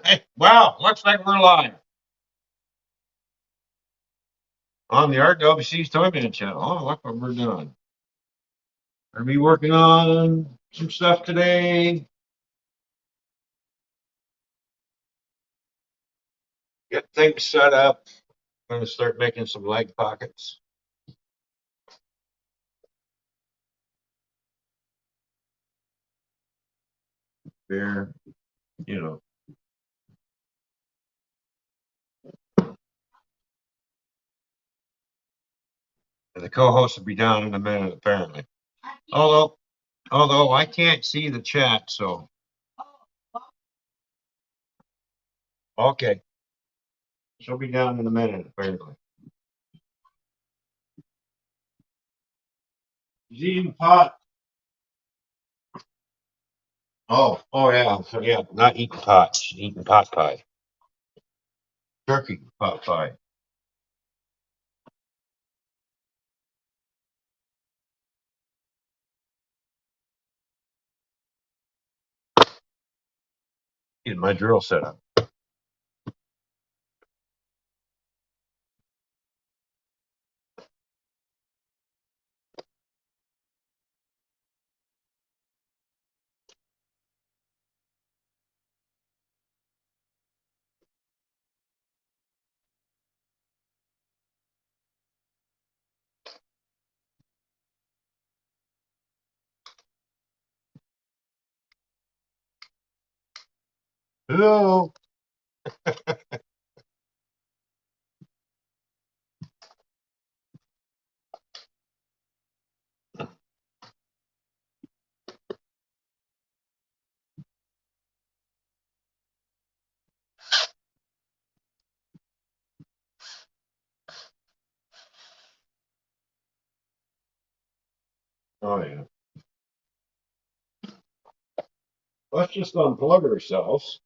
Hey, wow, looks like we're live on the RWC's Toyman channel. Oh, look what we're doing. We're gonna be working on some stuff today. Get things set up. I'm gonna start making some leg pockets. There, you know. And the co-host will be down in a minute, apparently. Although I can't see the chat, so okay. She'll be down in a minute, apparently. She's eating pot. Oh yeah, so yeah, not eating pot. She's eating pot pie. Turkey pot pie. Getting my drill set up. Hello. Oh yeah. Let's just unplug ourselves.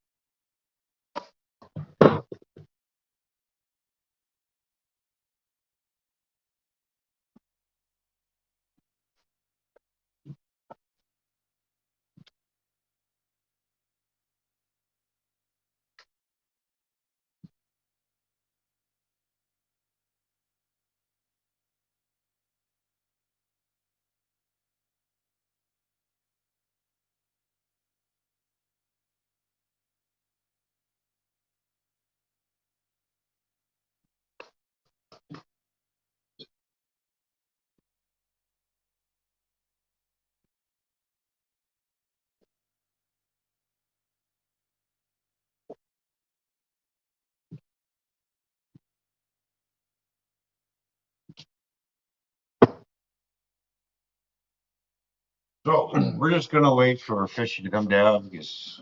So we're just gonna wait for Fishy to come down because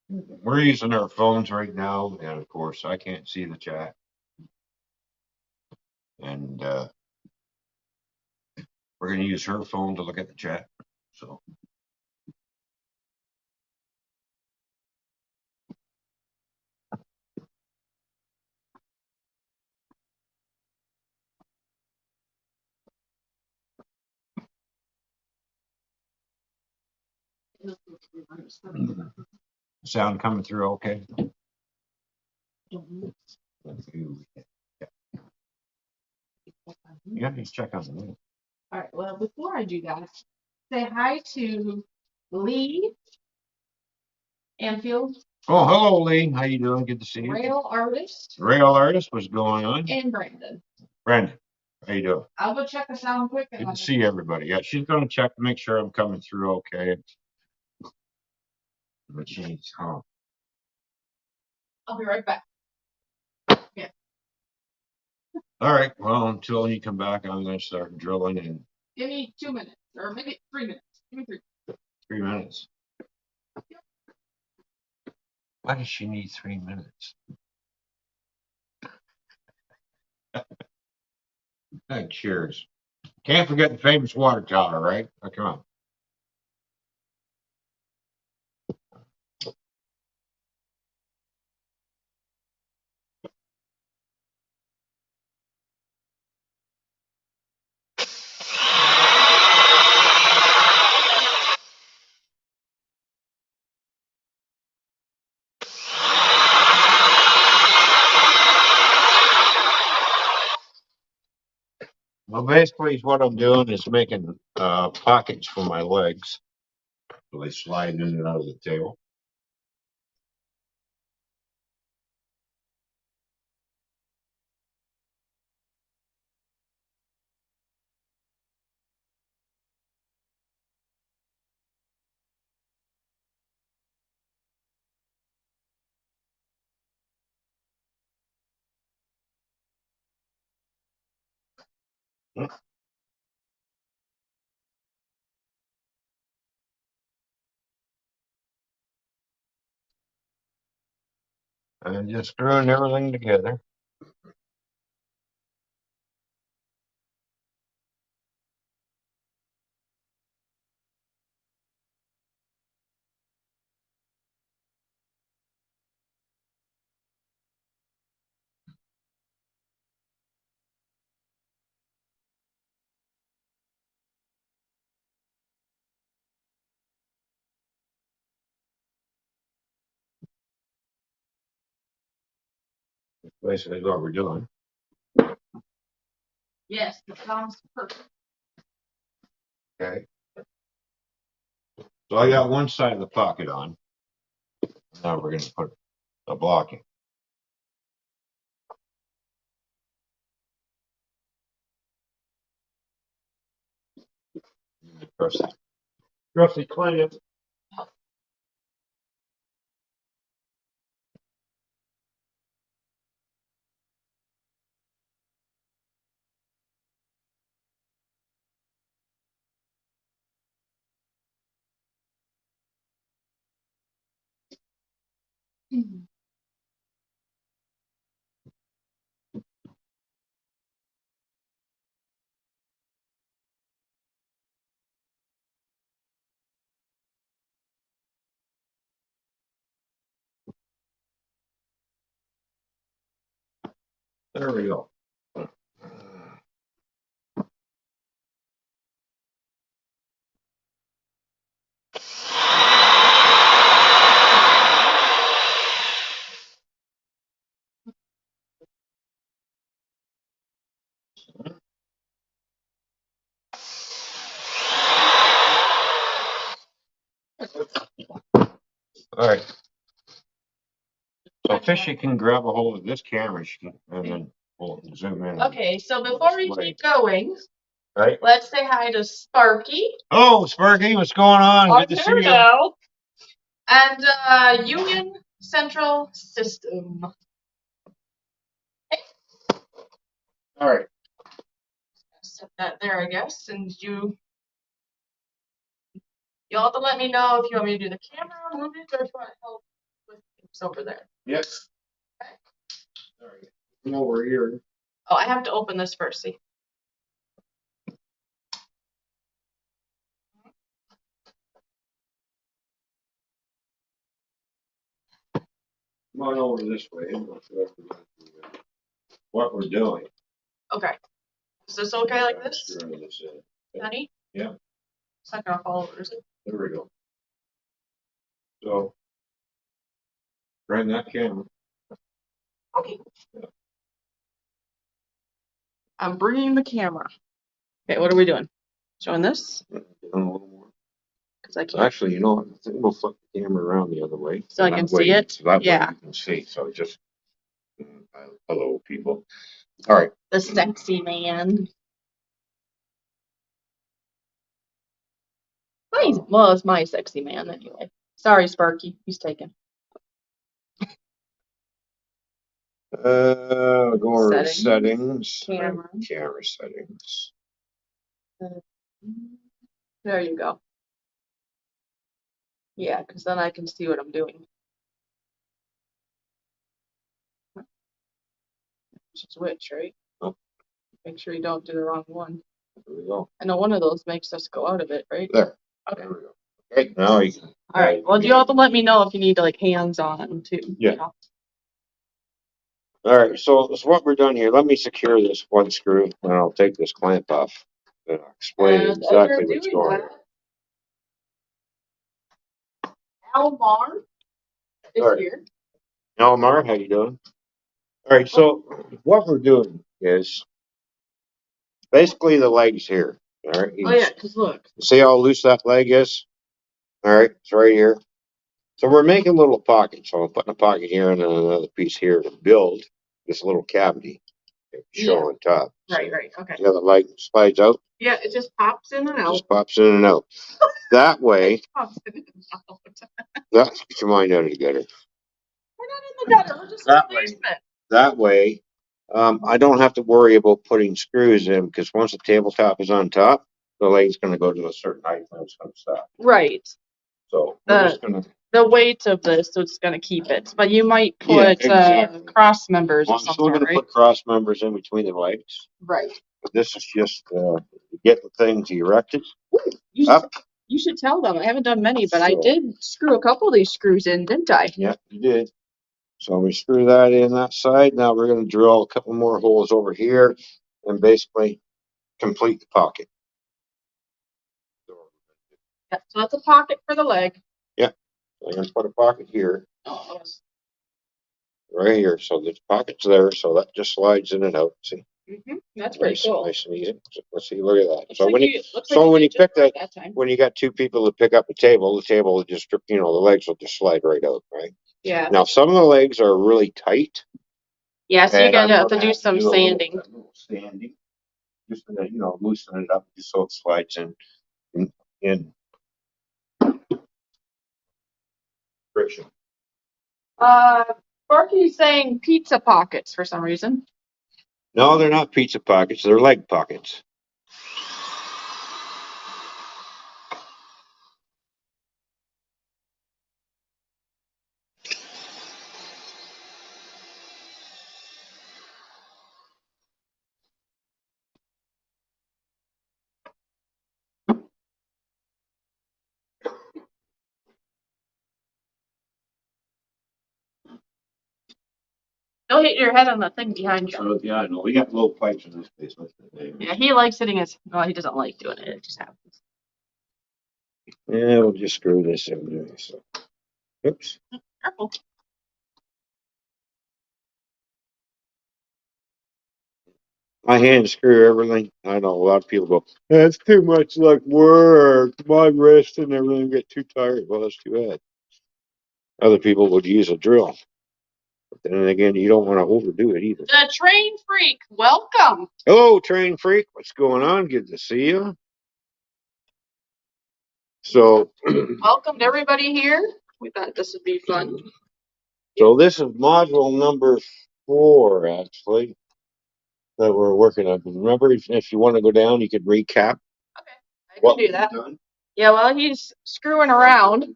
we're using our phones right now, and of course I can't see the chat. And we're gonna use her phone to look at the chat. So sound coming through okay? Yeah, just check on the minute. All right, well, before I do that, say hi to Lee Anfield, Oh, hello, Lee. How you doing? Good to see you. rail artist, Rail artist, what's going on? and Brandon. Brandon, how you doing? I'll go check the sound quick. Good to see everybody. Yeah, she's gonna check to make sure I'm coming through okay. But she's I'll be right back. all right. Well, until you come back, I'm gonna start drilling in Give me 2 minutes, or maybe 3 minutes. Give me 3. 3 minutes. Why does she need 3 minutes? Hey, cheers. Can't forget the famous water tower, right? Oh, come on. So basically what I'm doing is making pockets for my legs. So they slide in and out of the tail. And just screwing everything together. Basically what we're doing. Yes, that sounds perfect. Okay. So I got one side of the pocket on. Now we're going to put the blocking. Roughly clean it. There we go. All right. So Fishy can grab a hold of this camera and then we'll zoom in. Okay, so before we keep going, Right. let's say hi to Sparky. Oh, Sparky, what's going on? Good to see you. Ontario. And Union Central System. All right. Set that there, I guess. And you'll have to let me know if you want me to do the camera, move it, or if you want help with things over there. Yes. Okay. All right. Come over here. Oh, I have to open this first, see. Come on over this way. What we're doing. Okay. Is this okay like this? Screwing this in. Honey? Yeah. It's not gonna fall over, is it? There we go. So, bring that camera. Okay. I'm bringing the camera. Okay, what are we doing? Showing this? A little more. Because I can't. Actually, you know what? I think we'll flip the camera around the other way. So I can see it? So that Yeah. way you can see. So just, hello, people. All right. The sexy man. Well, it's my sexy man anyway. Sorry, Sparky. He's taken. Go over Settings. settings. Camera. Camera settings. There you go. Yeah, because then I can see what I'm doing. Which is which, right? Oh. Make sure you don't do the wrong one. There we go. I know one of those makes us go out of it, right? There. Okay. There we go. Okay, now you can. All right. Well, you have to let me know if you need to like hands on too. Yeah. You know? All right. So what we're doing here. Let me secure this one screw, and I'll take this clamp off. And I'll explain exactly what's going on. Almar is here. Elmar, how you doing? All right. So what we're doing is basically the leg's here. All right. Oh yeah, because look. See how loose that leg is? All right, it's right here. So we're making little pockets. So I'm putting a pocket here and then another piece here to build this little cavity. Show on top. Right, right. Okay. See how the leg slides out? Yeah, it just pops in and out. Just pops in and out. That way, Pops in and out. get your mind out of the gutter. We're not in the gutter. We're just in the basement. That way, I don't have to worry about putting screws in because once the tabletop is on top, the leg's going to go to a certain height and it's going to stop. Right. So we're just going to. The weight of this is going to keep it, but you might put cross members or I'm something, still going to put cross members in between the legs. Right. But this is just to get the things erected. You should tell them. I haven't done many, but I did screw a couple of these screws in, didn't I? Yeah, you did. So we screw that in that side. Now we're going to drill a couple more holes over here and basically complete the pocket. Yeah, so that's a pocket for the leg. Yeah. So I'm going to put a pocket here. Oh, right here. So the pocket's there. So that just slides in and out. See? That's pretty cool. Nice and easy. Let's see. Look at that. Looks So like when you pick that, time. when you got two people to pick up the table will just, the legs will just slide right out, right? Yeah. Now some of the legs are really tight. Yeah, so you're gonna have to do some sanding. Sanding, just to loosen it up, just so it slides in friction. Sparky's saying pizza pockets for some reason. No, they're not pizza pockets. They're leg pockets. Don't hit your head on the thing behind you. So, yeah, I know. We got low pipes in this basement. Yeah, he likes hitting his. Well, he doesn't like doing it. It just happens. Yeah, we'll just screw this in there. So, oops. Careful. I hand screw everything. I know a lot of people go, that's too much like work. My wrist and everything get too tired. Well, that's too bad. Other people would use a drill. But then again, you don't want to overdo it either. The train freak, welcome. Hello, train freak. What's going on? Good to see you. So, welcome to everybody here. We thought this would be fun. So this is module number 4, actually, that we're working on. Remember, if you want to go down, you could recap. Okay, I can do that. Yeah, well, he's screwing around.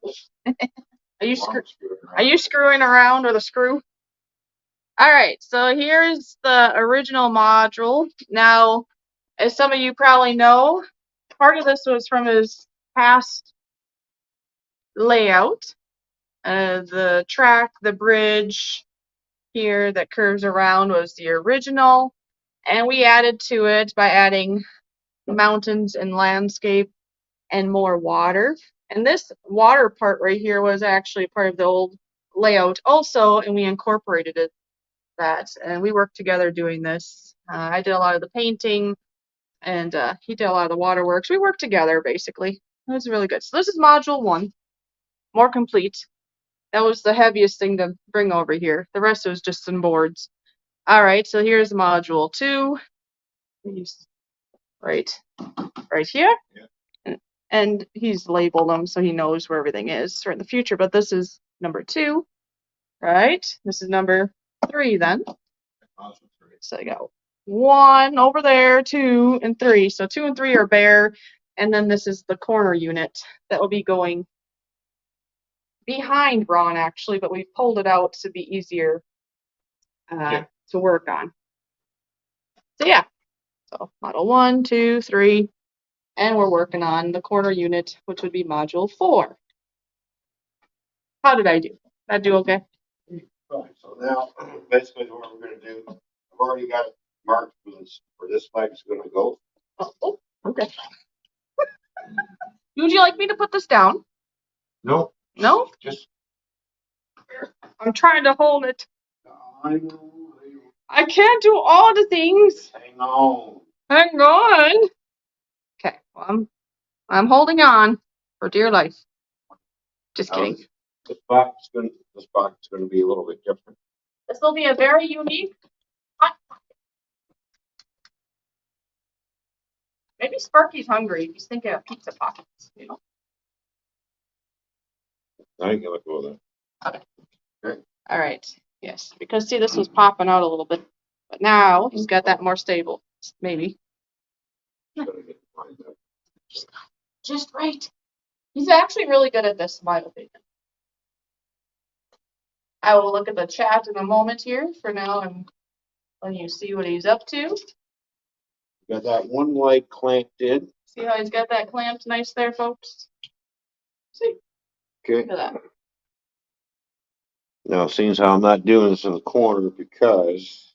Are you screwing around with a screw? All right, so here's the original module. Now, as some of you probably know, part of this was from his past layout. The track, the bridge here that curves around was the original, and we added to it by adding mountains and landscape and more water. And this water part right here was actually part of the old layout also, and we incorporated that, and we worked together doing this. I did a lot of the painting, and he did a lot of the waterworks. We worked together, basically. It was really good. So this is module 1, more complete. That was the heaviest thing to bring over here. The rest was just some boards. All right, so here's module 2. Right here. Yeah. And he's labeled them so he knows where everything is for in the future. But this is number 2, right? This is number 3 then. So I got 1 over there, 2 and 3. So 2 and 3 are bare, and then this is the corner unit that will be going behind Ron actually, but we've pulled it out to be easier to work on. So yeah, so model 1, 2, 3, and we're working on the corner unit, which would be module 4. How did I do? Did I do okay? Right, so now basically what we're going to do, I've already got it marked where this flag is going to go. Oh, okay. Would you like me to put this down? No. No? Just. I'm trying to hold it. I know. I can't do all the things. Hang on. Hang on. Okay, well, I'm holding on for dear life. Just kidding. This box is gonna be a little bit different. This will be a very unique hot pocket. Maybe Sparky's hungry. He's thinking of pizza pockets, you know. I ain't gonna go there. Okay. All right. Yes, because see, this was popping out a little bit, but now he's got that more stable. Maybe. Just right. He's actually really good at this, in my opinion. I will look at the chat in a moment here. For now, I'm letting you see what he's up to. Got that one leg clamped in. See how he's got that clamped nice there, folks? See? Okay. Look at that. Now, seems how I'm not doing this in the corner because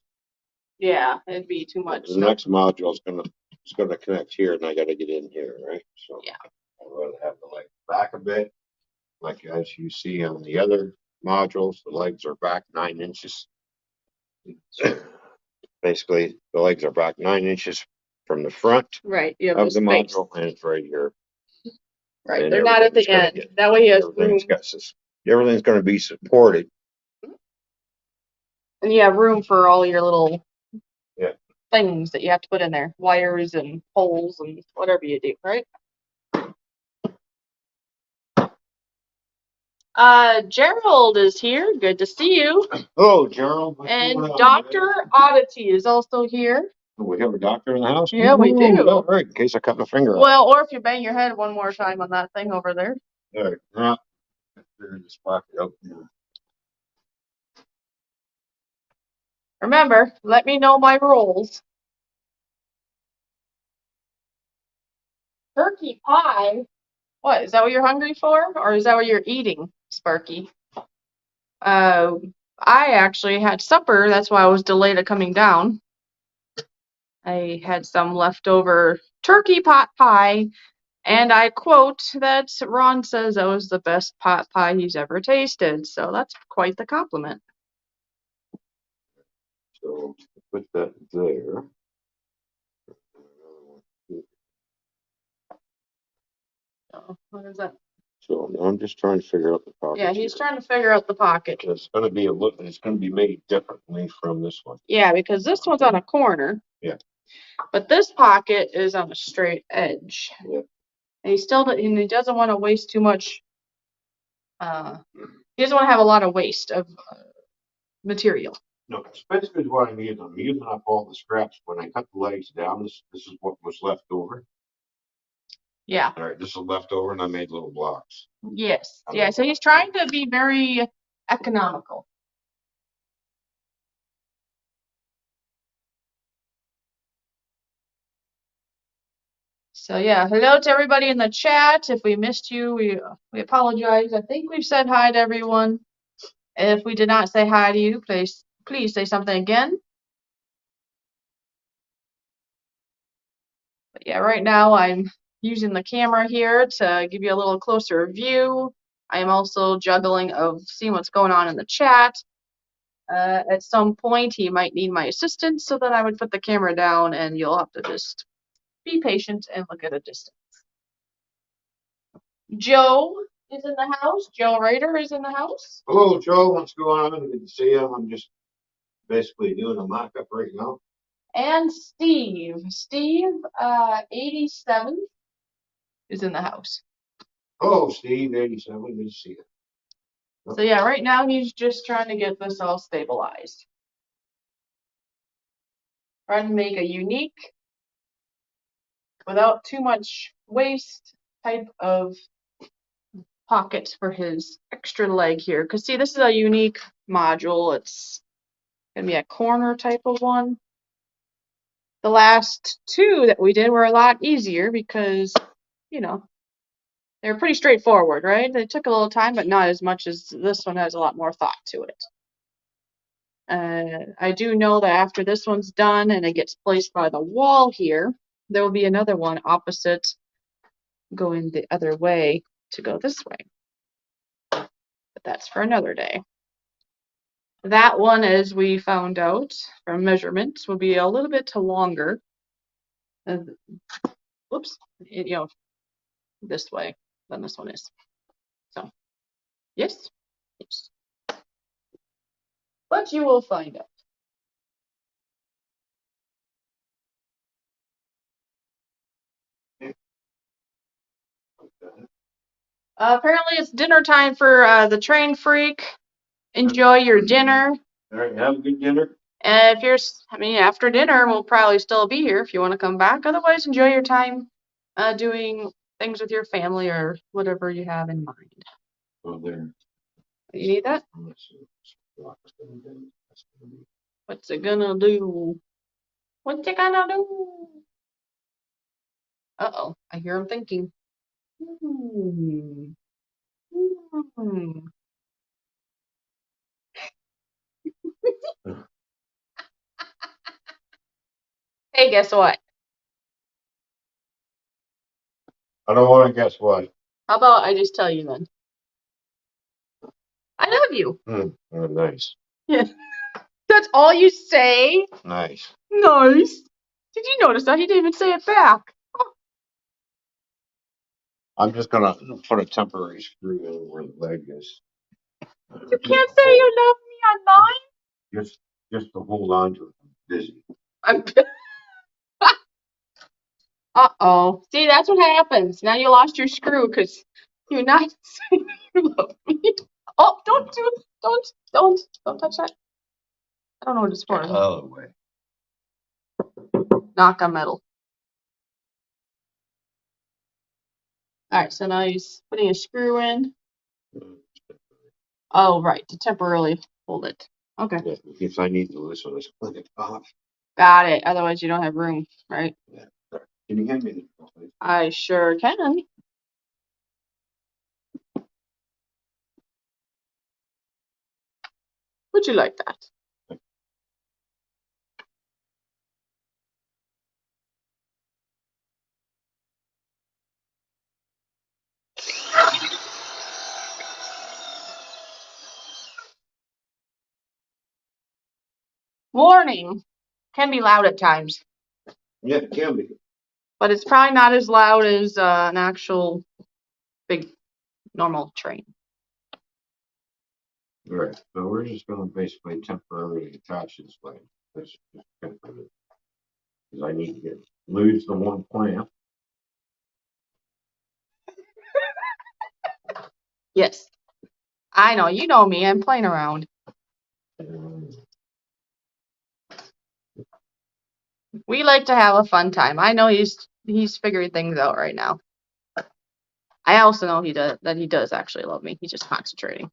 Yeah, it'd be too much. the next module is gonna connect here, and I got to get in here, right? So yeah, I'd rather have the leg back a bit, like as you see on the other modules, the legs are back 9 inches. Basically, the legs are back 9 inches from the front right. You have of the space. module, and it's right here. Right, And they're not at the end. That way he has room. Everything's going to be supported. And you have room for all your little Yeah. things that you have to put in there. Wires and holes and whatever you do, right? Gerald is here. Good to see you. Hello, Gerald. And Dr. Oddity is also here. We have a doctor in the house? Yeah, we do. All right, in case I cut my finger off. Well, or if you bang your head one more time on that thing over there. All right. Now, this pocket open. Remember, let me know my rules. Turkey pie? What, is that what you're hungry for? Or is that what you're eating, Sparky? I actually had supper. That's why I was delayed at coming down. I had some leftover turkey pot pie, and I quote that Ron says that was the best pot pie he's ever tasted. So that's quite the compliment. So put that there. So, what is that? So I'm just trying to figure out the pocket. Yeah, he's trying to figure out the pocket. It's going to be it's going to be made differently from this one. Yeah, because this one's on a corner. Yeah. But this pocket is on a straight edge. Yeah. And he doesn't want to waste too much. He doesn't want to have a lot of waste of material. No, basically what I'm using. I'm using up all the scraps. When I cut the legs down, this is what was left over. Yeah. All right, this is left over, and I made little blocks. Yes. Yeah, so he's trying to be very economical. So yeah, hello to everybody in the chat. If we missed you, we apologize. I think we've said hi to everyone. If we did not say hi to you, please say something again. But yeah, right now I'm using the camera here to give you a little closer view. I am also juggling of seeing what's going on in the chat. At some point, he might need my assistance, so then I would put the camera down and you'll have to just be patient and look at a distance. Joe is in the house. Joe Ryder is in the house. Hello, Joe. What's going on? Good to see you. I'm just basically doing a mock-up right now. And Steve. Steve, 87, is in the house. Oh, Steve, 87. Good to see you. So yeah, right now he's just trying to get this all stabilized. Trying to make a unique, without too much waste type of pocket for his extra leg here. Because see, this is a unique module. It's going to be a corner type of one. The last two that we did were a lot easier because, you know, they're pretty straightforward, right? They took a little time, but not as much as this one has a lot more thought to it. I do know that after this one's done and it gets placed by the wall here, there will be another one opposite going the other way to go this way. But that's for another day. That one, as we found out from measurements, will be a little bit longer. Whoops. This way than this one is. So, yes. Yes. But you will find out. Apparently, it's dinner time for the train freak. Enjoy your dinner. All right, have a good dinner. If you're, after dinner, we'll probably still be here if you want to come back. Otherwise, enjoy your time doing things with your family or whatever you have in mind. Well, there. You need that? What's it gonna do? What's it gonna do? Uh-oh, I hear him thinking. Hmm. Hmm. Hey, guess what? I don't want to guess what. How about I just tell you then? I love you. Oh, nice. Yeah. That's all you say? Nice. Nice. Did you notice that? He didn't even say it back. I'm just gonna put a temporary screw in where the leg is. You can't say you love me online. Just to hold on to it. I'm busy. I'm. Uh-oh. See, that's what happens. Now you lost your screw because you're not saying you love me. Oh, don't touch that. I don't know what it's for. Oh, way. Knock on metal. All right, so now he's putting a screw in. Oh, right, to temporarily hold it. Okay. Yeah, if I need to loosen this, click it off. Got it. Otherwise, you don't have room, right? Yeah. Can you hand me the please? I sure can. Would you like that? Warning. Can be loud at times, Yeah, it can be. but it's probably not as loud as an actual big normal train. All right, so we're just gonna basically temporarily attach this leg. That's just temporary. Because I need to lose the one clamp. Yes. I know. You know me. I'm playing around. We like to have a fun time. I know he's figuring things out right now. I also know he does actually love me. He's just concentrating.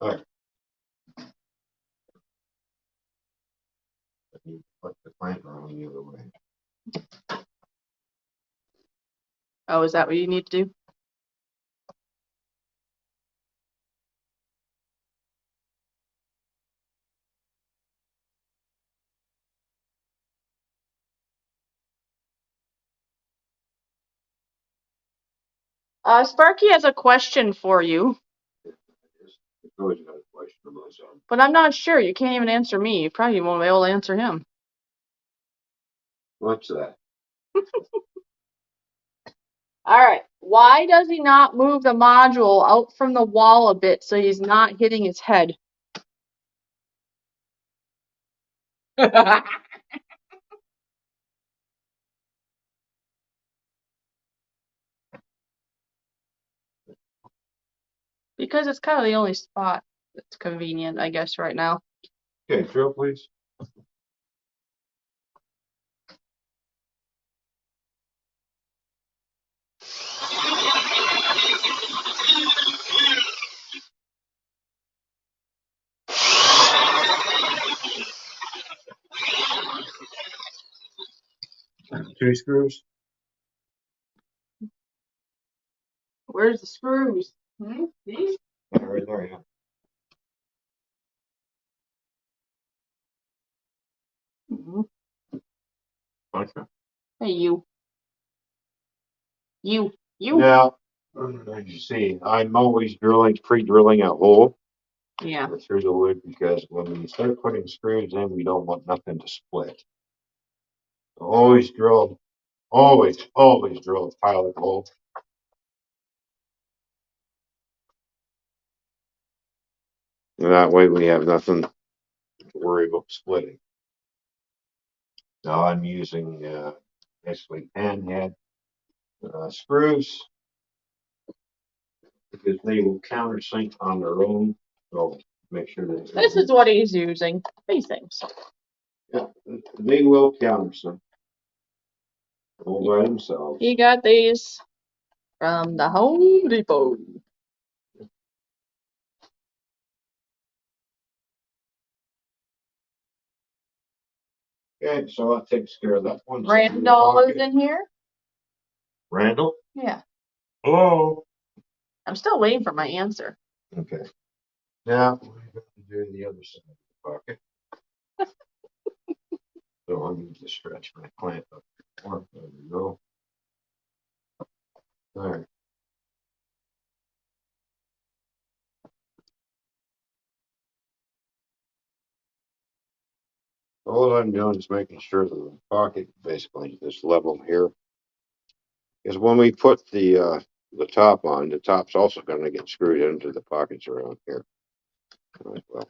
All right. I need to put the clamp around the other way. Oh, is that what you need to do? Sparky has a question for you. It's always got a question about something. But I'm not sure. You can't even answer me. You probably won't be able to answer him. What's that? All right. Why does he not move the module out from the wall a bit so he's not hitting his head? Because it's kind of the only spot that's convenient, I guess, right now. Okay, drill, please. Two screws. Where's the screws? These? Right there, yeah. Mhm. Okay. Hey, you. You. Now, as you see, I'm always pre-drilling a hole Yeah. through the wood because when we start putting screws in, we don't want nothing to split. Always drill a pilot hole. And that way we have nothing to worry about splitting. Now I'm using basically panhead screws because they will countersink on their own. So make sure that This is what he's using. These things. Yeah, they will countersink all by themselves. He got these from the Home Depot. Okay, so that takes care of that one. Randall is in here? Randall? Yeah. Hello? I'm still waiting for my answer. Okay. Now we're going to do the other side of the pocket. So I'm going to stretch my clamp up. There we go. All right. All I'm doing is making sure that the pocket basically is level here. Because when we put the top on, the top's also going to get screwed into the pockets around here as well.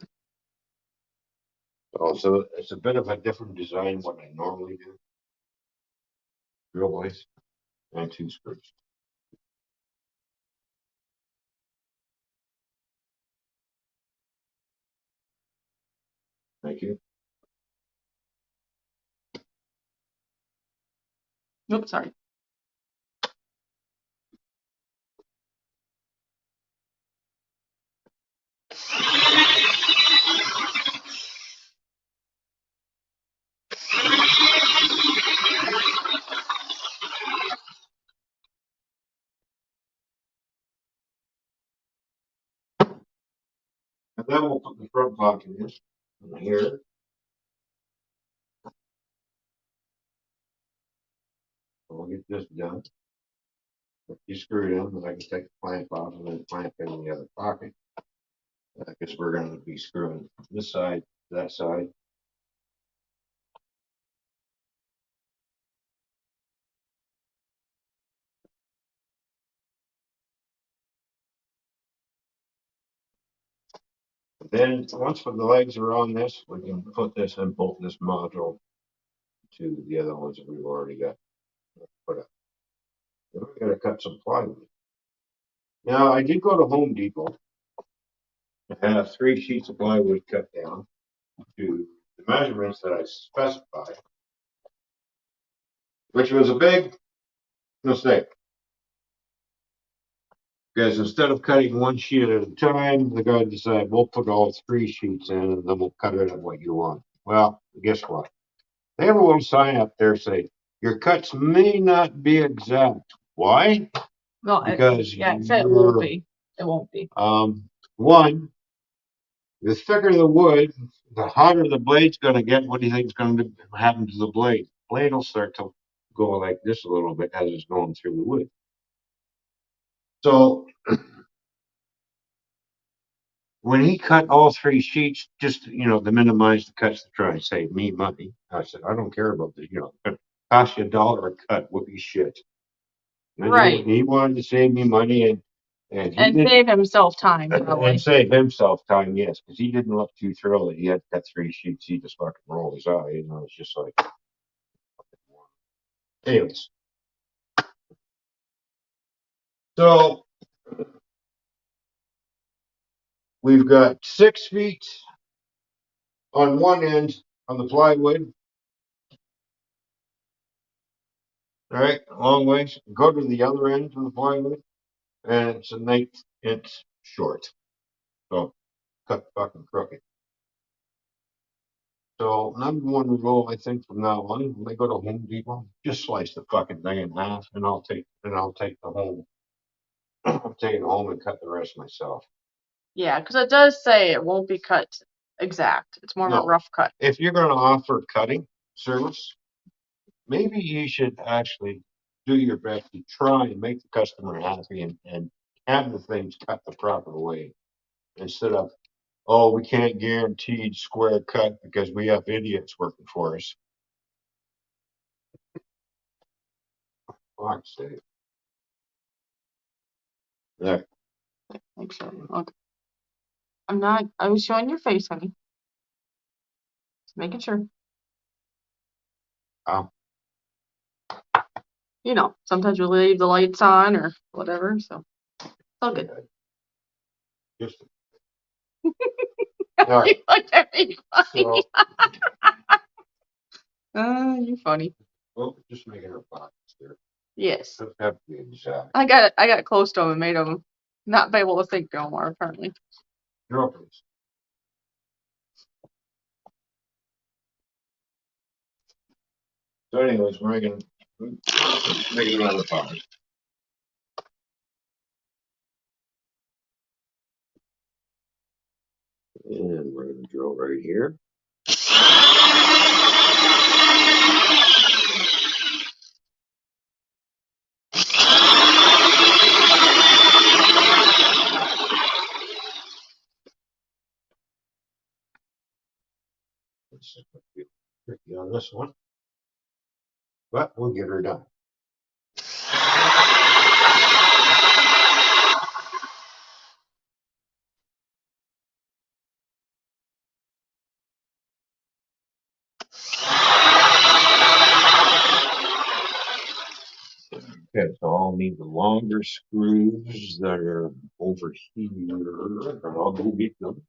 Also, it's a bit of a different design what I normally do. Drill blades and 2 screws. Thank you. Oops, sorry. And then we'll put the front pocket in here. We'll get this done. If you screw it in, then I can take the clamp off and then clamp in the other pocket. Because we're going to be screwing this side, that side. Then once the legs are on this, we can put this and bolt this module to the other ones that we've already got put up. Then we got to cut some plywood. Now I did go to Home Depot and have 3 sheets of plywood cut down to the measurements that I specified, which was a big mistake. Because instead of cutting 1 sheet at a time, the guy decided we'll put all 3 sheets in and then we'll cut it at what you want. Well, guess what? They have a little sign up there saying your cuts may not be exact. Why? No, Because yeah, it won't be. It won't be. One, the thicker the wood, the hotter the blade's going to get. What do you think is going to happen to the blade? Blade will start to go like this a little bit as it's going through the wood. So when he cut all 3 sheets, just to minimize the cuts to try and save me money, I said, I don't care about the, it cost you $1 a cut, whoopee shit. And Right. he wanted to save me money and save himself time. And save himself time, yes, because he didn't look too thrilled that he had to cut 3 sheets. He just fucking rolled his eye, it's just like. Anyways, so we've got 6 feet on one end on the plywood. All right, long ways. Go to the other end of the plywood, and it's an 8-inch short. So cut fucking crooked. So number 1 rule, I think, from now on, when they go to Home Depot, just slice the fucking thing in half, and I'll take the whole. I'm taking it home and cut the rest myself. Yeah, because it does say it won't be cut exact. It's more of a rough cut. If you're going to offer cutting service, maybe you should actually do your best to try and make the customer happy and have the things cut the proper way instead of, oh, we can't guarantee square cut because we have idiots working for us. Fox say. There. Make sure. Okay. I was showing your face, honey. Just making sure. Oh. You know, sometimes we leave the lights on or whatever, so it's all good. Just. All right. You look at me funny. So, You're funny. well, just making a box there. Yes. Doesn't have to be exact. I got close to him and made him not be able to think no more, apparently. Draw, please. So anyways, we're making another box. And we're going to drill right here. It's tricky on this one, but we'll get her done. Okay, so I'll need the longer screws that are over here, and I'll go get them.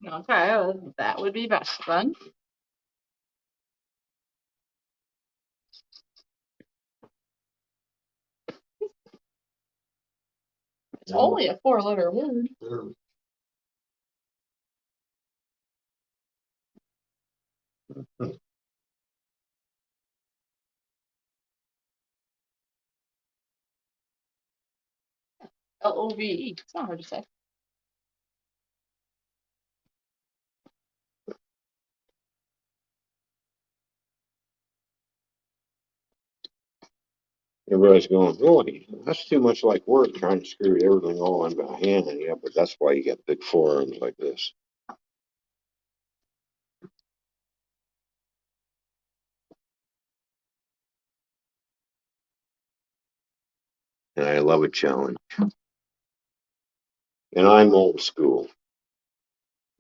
Okay, that would be best then. It's only a 4-letter word. LOVE. It's not hard to say. Everybody's going, boy, that's too much like work trying to screw everything all in by hand. And yeah, but that's why you get big forearms like this. And I love a challenge. And I'm old school.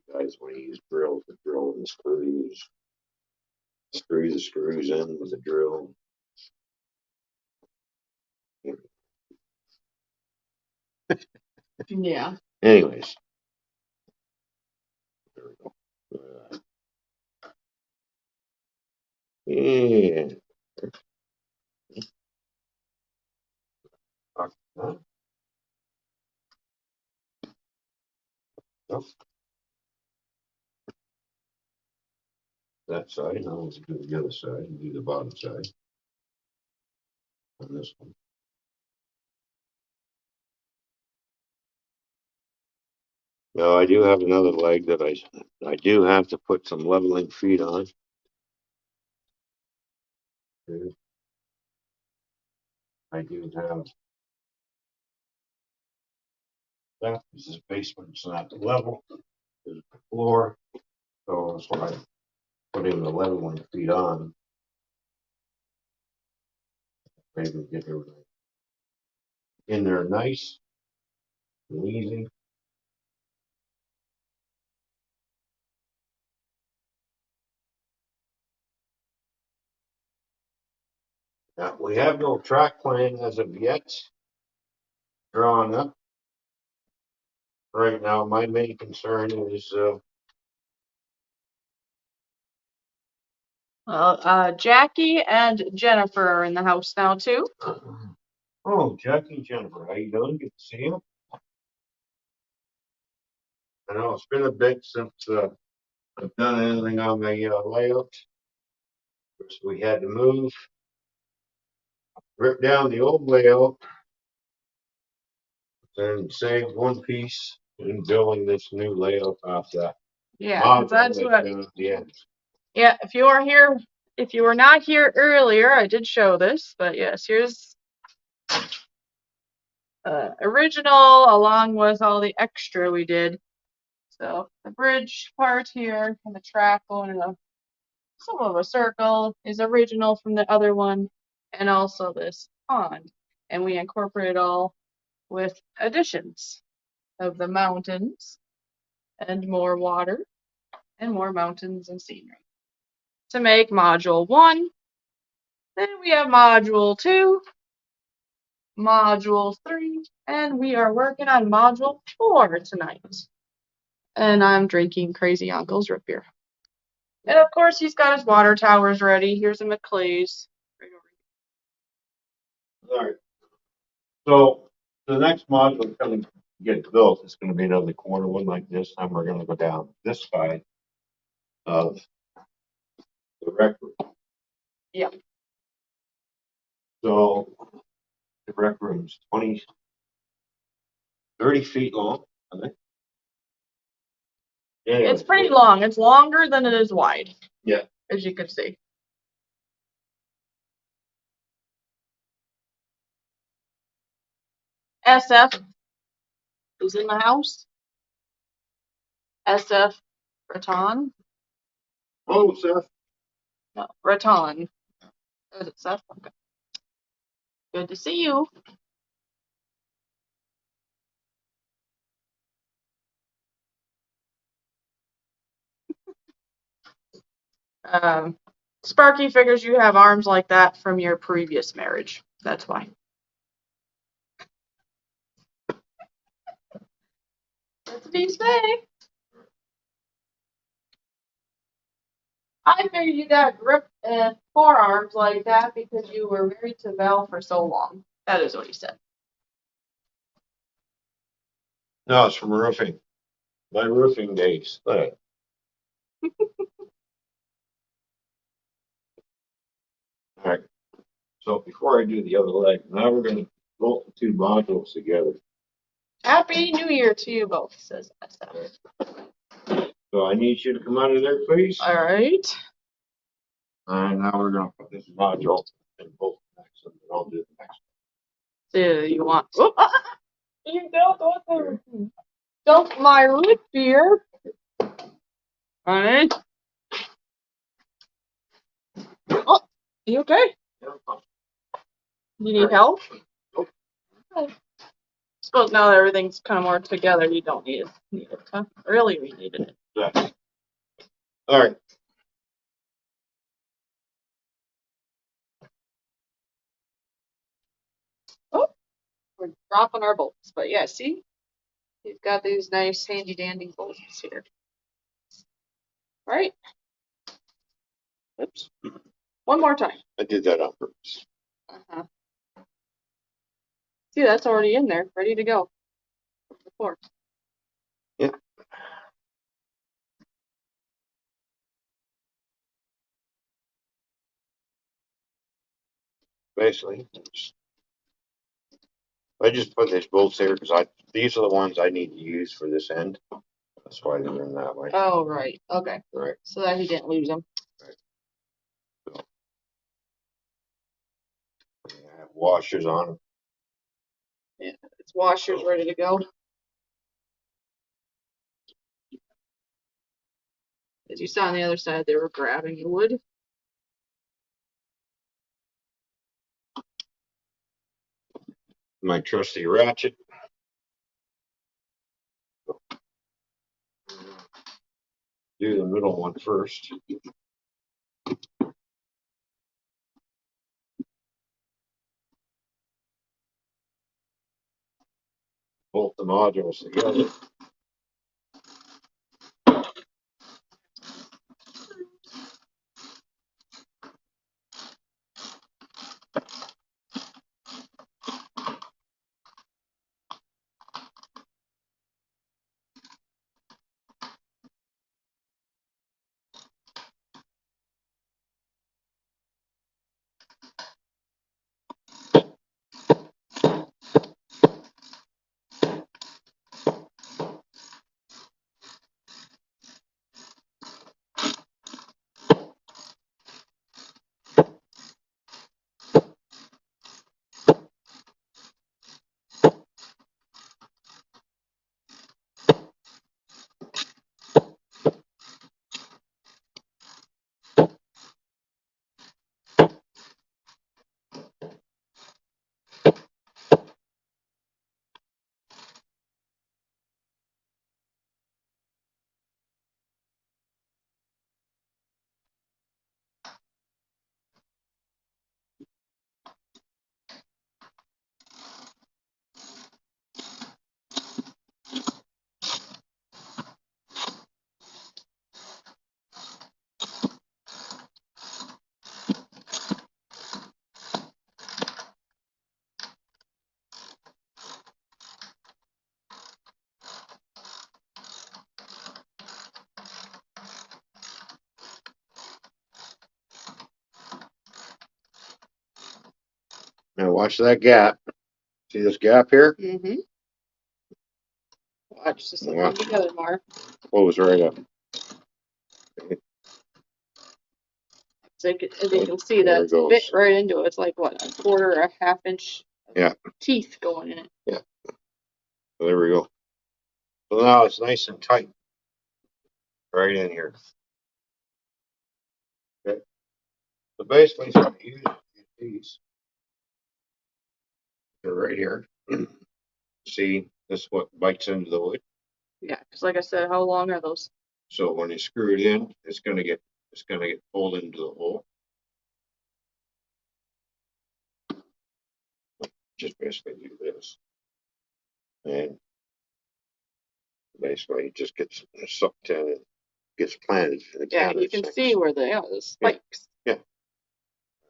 You guys, when you use drills, the drill and the screws. Screw the screws in with the drill. Yeah. Anyways. There we go. Yeah. That side, now let's do the other side and do the bottom side on this one. Now I do have another leg that I do have to put some leveling feet on. I do have that. This is basement, it's not the level. There's the floor. So that's why I put in the leveling feet on. Maybe get everything in there nice and easy. Now, we have no track plan as of yet drawn up. Right now, my main concern is Well, Jackie and Jennifer are in the house now too. oh, Jackie and Jennifer, how you doing? Good to see you. I know it's been a bit since I've done anything on the layout. So we had to move, rip down the old layout, and save one piece in building this new layout off that. Yeah, that's what. Down at the end. Yeah, if you were not here earlier, I did show this, but yes, here's original along with all the extra we did. So the bridge part here and the track going in the some of a circle is original from the other one, and also this pond. And we incorporate it all with additions of the mountains and more water and more mountains and scenery to make module 1. Then we have module 2, module 3, and we are working on module 4 tonight. And I'm drinking Crazy Uncle's root beer. And of course, he's got his water towers ready. Here's a McClay's. All right. So the next module coming to get built is going to be another corner one like this, and we're going to go down this side of the rec room. Yeah. So the rec room's 30 feet long, I think. Yeah, It's pretty long. It's longer than it is wide. Yeah. As you can see. SF is in the house. SF Raton. Oh, Seth. No, Raton. Is it Seth? Okay. Good to see you. Sparky figures you have arms like that from your previous marriage. That's why. That's what you say. I figured you got grip and forearms like that because you were married to Val for so long. That is what he said. No, it's from roofing. My roofing days. All right. So before I do the other leg, now we're going to bolt the two modules together. Happy New Year to you both, says SF. So I need you to come out of there, please. All right. And now we're going to put this module in both next, and I'll do the next. Do you want? Oh, you don't want to dump my root beer. All right. Oh, you okay? You need help? Okay. Suppose now that everything's kind of more together, you don't need it, huh? Really, we needed it. Yeah. All right. Oh, we're dropping our bolts, but yeah, see, he's got these nice handy dandy bolts here. All right. Oops. One more time. I did that on purpose. Uh-huh. See, that's already in there, ready to go. Before. Yeah. Basically, I just put these bolts here because these are the ones I need to use for this end. That's why they're in that way. Oh, right. Okay. Right. So that he didn't lose them. Right. So, I have washers on them. Yeah, it's washers ready to go. As you saw on the other side, they were grabbing the wood. My trusty ratchet. Do the middle one first. Bolt the modules together. Now watch that gap. See this gap here? Mm-hmm. Watch this Yeah. one together more. Close right up. So as you can see, There it that goes. fit right into it. It's like what, a quarter or a half inch Yeah. teeth going in it. Yeah. So there we go. So now it's nice and tight. Right in here. Okay. So basically, so you use these. They're right here. See, this is what bites into the wood. Yeah, because like I said, how long are those? So when you screw it in, it's gonna get pulled into the hole. Just basically do this, and basically it just gets sucked in and gets planted. Yeah, you can see where the spikes. Yeah.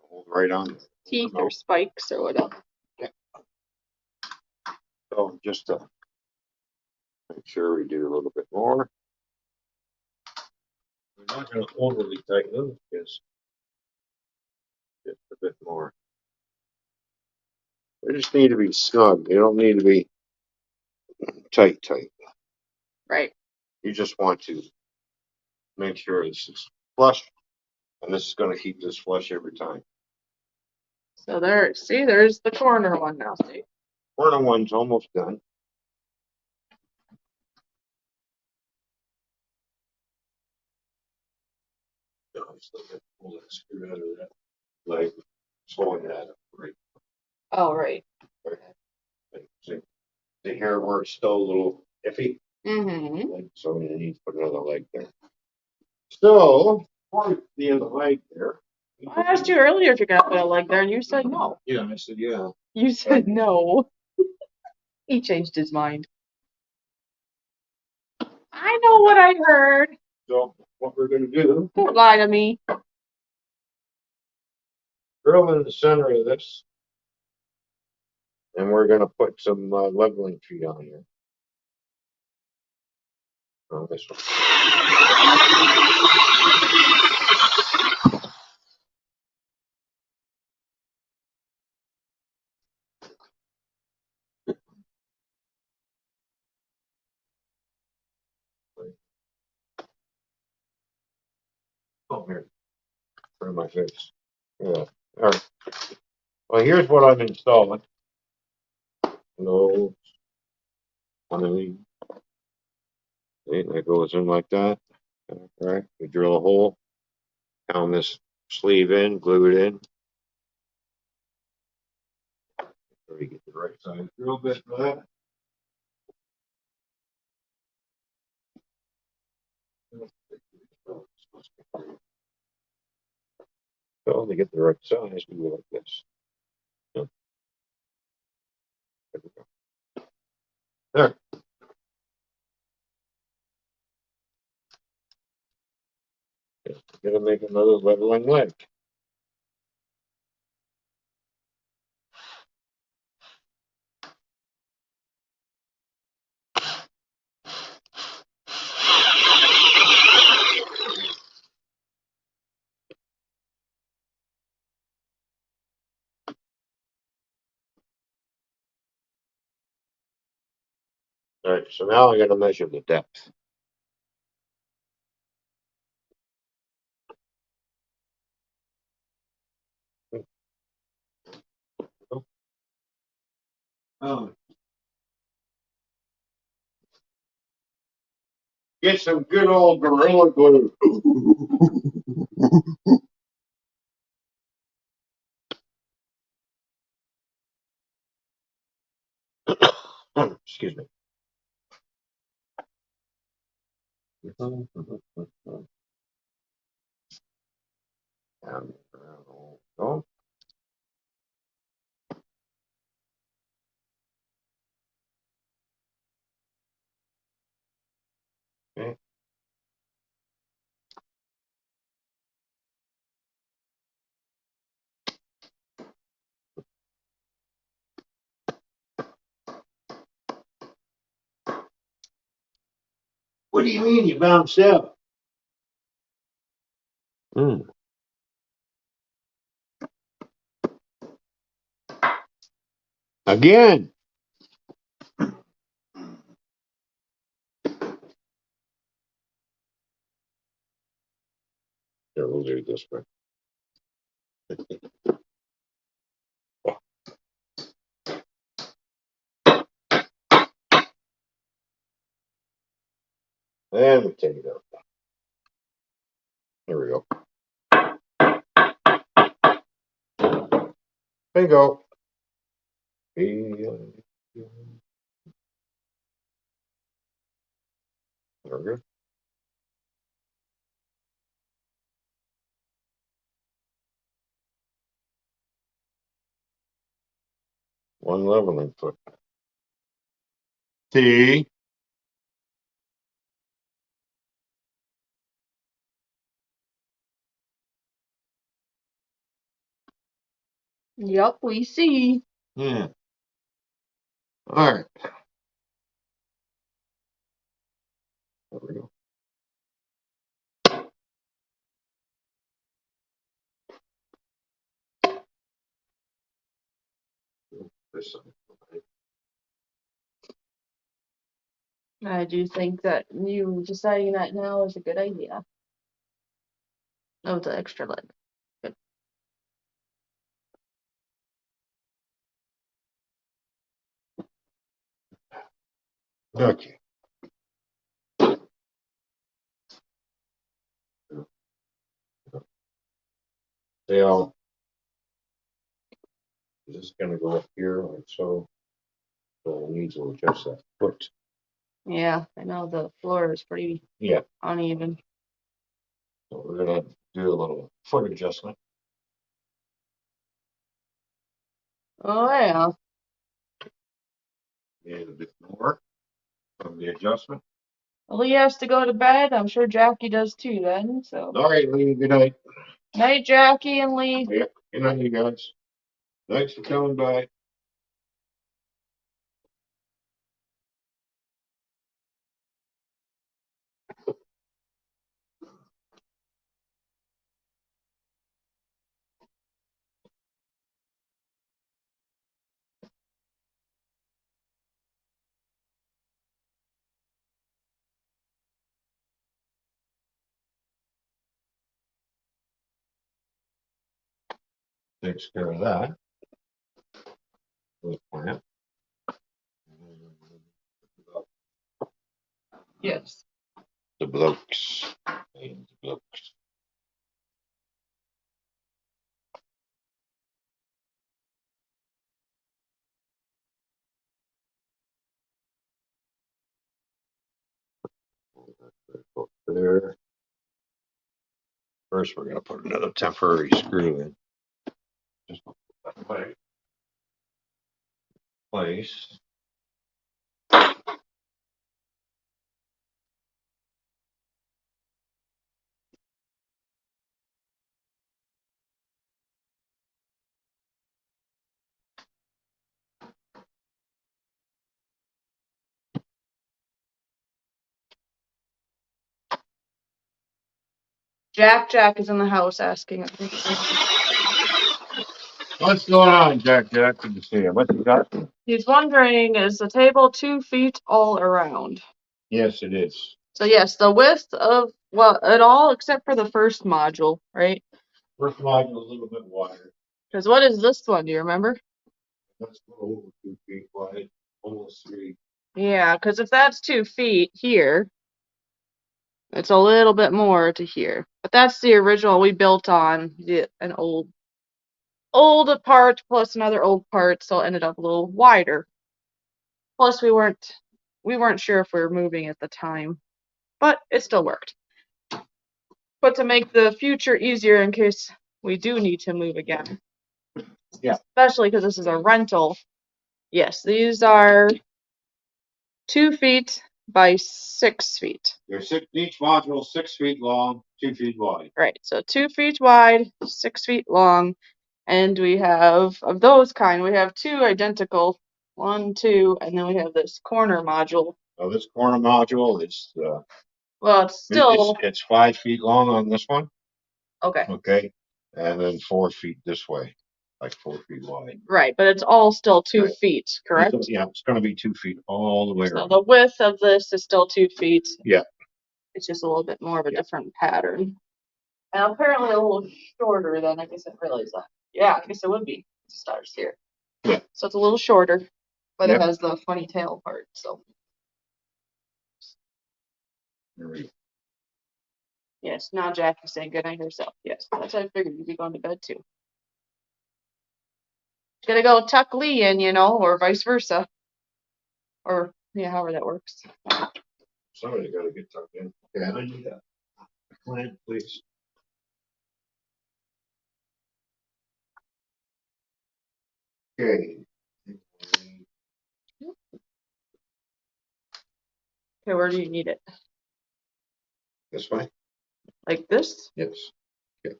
Hold right on. Teeth or spikes or whatever. Yeah. So just to make sure we do a little bit more. We're not going to overly tighten them because just a bit more. They just need to be snug. They don't need to be tight. Right. You just want to make sure this is flush, and this is going to keep this flush every time. So there, see, there's the corner one now. See. Corner one's almost done. No, I'm still going to pull that screw out of that leg, slowing that up. Right. Oh, right. See here where it's still a little iffy. Mm-hmm. So we need to put another leg there. So, for the other leg there. I asked you earlier if you're gonna put a leg there, and you said no. Yeah, I said yeah. You said no. He changed his mind. I know what I heard. So what we're going to do? Don't lie to me. Drill in the center of this, and we're going to put some leveling feet on here. On this one. Oh, here. For my face. Yeah. All right. Well, here's what I'm installing. No. See, that goes in like that. All right. We drill a hole. Pound this sleeve in, glue it in. So we get the right size drill bit for that. So to get the right size, we go like this. Yeah. There we go. There. Gonna make another leveling leg. All right, so now I'm gonna measure the depth. Oh. Get some good old Gorilla Glue. Excuse me. Oh. Okay. What do you mean you bounced out? Again. Here, we'll do it this way. And we take it out. There we go. Bingo. There we go. One leveling foot. T. Yep, we see. Yeah. All right. There we go. This side. I do think that you deciding that now is a good idea. Oh, the extra leg. Good. Okay. Tail is just going to go up here like so. So it needs to adjust that foot. Yeah, I know the floor is pretty uneven. So we're going to do a little foot adjustment. Oh, yeah. And a bit more from the adjustment. Well, he has to go to bed. I'm sure Jackie does too then. So. All right, Lee. Good night. Night, Jackie and Lee. Yeah. Good night, you guys. Thanks for coming by. Takes care of that. The plant. Yes. The blokes. And the blokes. There. First, we're going to put another temporary screw in. Just put that way. Place. Jack is in the house asking. What's going on, Jack? Good to see you. What you got? He's wondering, is the table 2 feet all around? Yes, it is. So yes, the width of, well, it all except for the first module, right? First module is a little bit wider. Because what is this one? Do you remember? That's a little over 2 feet wide, almost 3. Yeah, because if that's 2 feet here, it's a little bit more to here. But that's the original we built on an old part plus another old part, so it ended up a little wider. Plus we weren't sure if we were moving at the time, but it still worked. But to make the future easier in case we do need to move again. Yeah. Especially because this is a rental. Yes, these are 2 feet by 6 feet. Each module is 6 feet long, 2 feet wide. Right, so 2 feet wide, 6 feet long, and we have, of those kind, we have 2 identical, 1, 2, and then we have this corner module. Oh, this corner module is, well, it's still, it's 5 feet long on this one. Okay. Okay, and then 4 feet this way. like 4 feet wide. Right, but it's all still 2 Right. feet, correct? Yeah, it's going to be 2 feet all the way So around. the width of this is still 2 feet. Yeah. It's just a little bit more of a different pattern. And apparently a little shorter than I guess I realized that. Yeah, I guess it would be. It starts here. Yeah. So it's a little shorter, but Yep. it has the funny tail part. So There we go. yes, now Jackie's saying good night herself. Yes, that's what I figured you'd be going to bed too. Gonna go tuck Lee in, or vice versa. Or yeah, however that works. Somebody got to get tucked in. Okay, I need that plant, please. Okay. Okay, where do you need it? This way? Like this? Yes. Okay.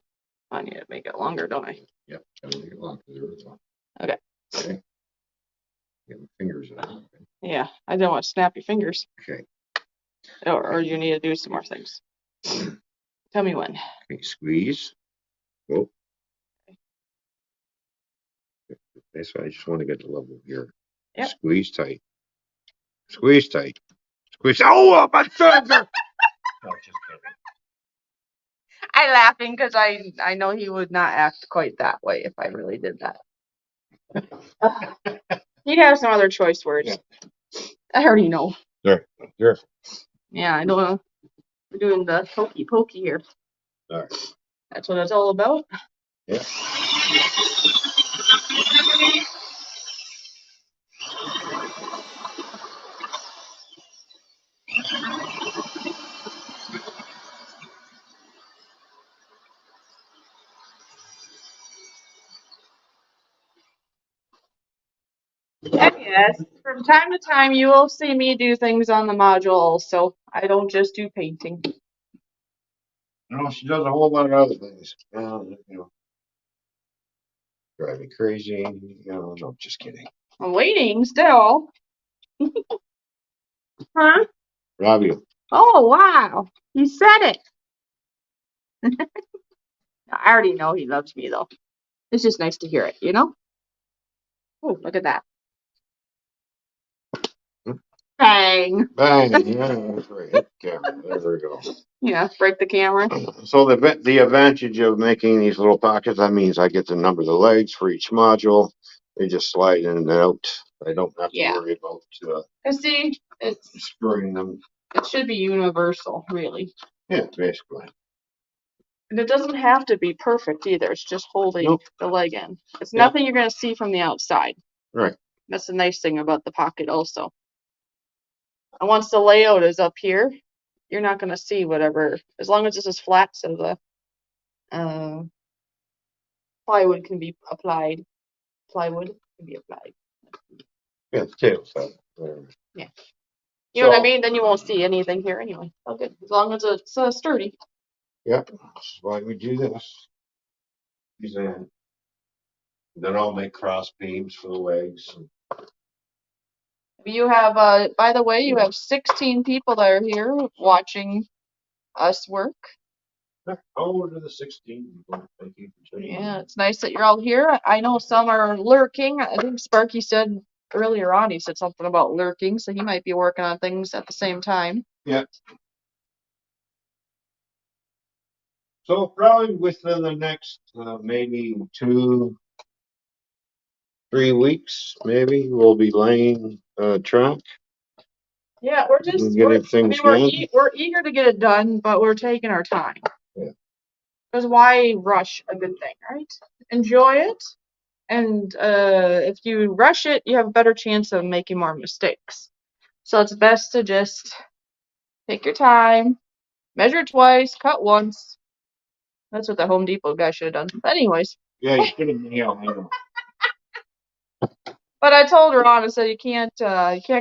I need to make it longer, don't I? Yep. Gotta make it long because there is one. Okay. Okay. Get my fingers in it. Okay. Yeah, I don't want to snap your fingers. Okay. Or you need to do some more things. Tell me when. Okay, squeeze. Whoa. That's why I just want to get the level here. Yep. Squeeze tight. Squeeze tight. Squeeze. Oh, my thumbs are. No, just kidding. I'm laughing because I know he would not act quite that way if I really did that. He'd have some other choice words. Yeah. I already know. There. There. Yeah, I know. We're doing the hokey pokey here. All right. That's what it's all about. Yeah. And yes, from time to time you will see me do things on the module also. I don't just do painting. No, she does a whole lot of other things. Drive me crazy. No, just kidding. I'm waiting still. Huh? Love you. Oh, wow. You said it. I already know he loves me, though. It's just nice to hear it, Oh, look at that. Bang. Bang. Yeah, that's right. Camera. There we go. Yeah, break the camera. So the advantage of making these little pockets, that means I get to number the legs for each module. They just slide in and out. I don't have to worry about See, screwing them. It should be universal, really. Yeah, basically. And it doesn't have to be perfect either. It's just holding the leg in. It's nothing you're going to see from the outside. Right. That's the nice thing about the pocket also. And once the layout is up here, you're not going to see whatever, as long as this is flat so the plywood can be applied. Plywood can be applied. Yeah, the tail side. Yeah. You know what I mean? Then you won't see anything here anyway. Oh, good. As long as it's sturdy. Yep. That's why we do this. Then I'll make cross beams for the legs. You have, by the way, you have 16 people that are here watching us work. Over to the 16 people. Thank you for tuning in. Yeah, it's nice that you're all here. I know some are lurking. I think Sparky said earlier on, he said something about lurking, so he might be working on things at the same time. Yeah. So probably within the next maybe 2-3 weeks, maybe we'll be laying track. Yeah, we're eager to get it done, but we're taking our time. Yeah. Because why rush a good thing, right? Enjoy it, and if you rush it, you have a better chance of making more mistakes. So it's best to just take your time, measure twice, cut once. That's what the Home Depot guy should have done. But anyways. Yeah, you should have. Yeah, I know. But I told Ron, I said you can't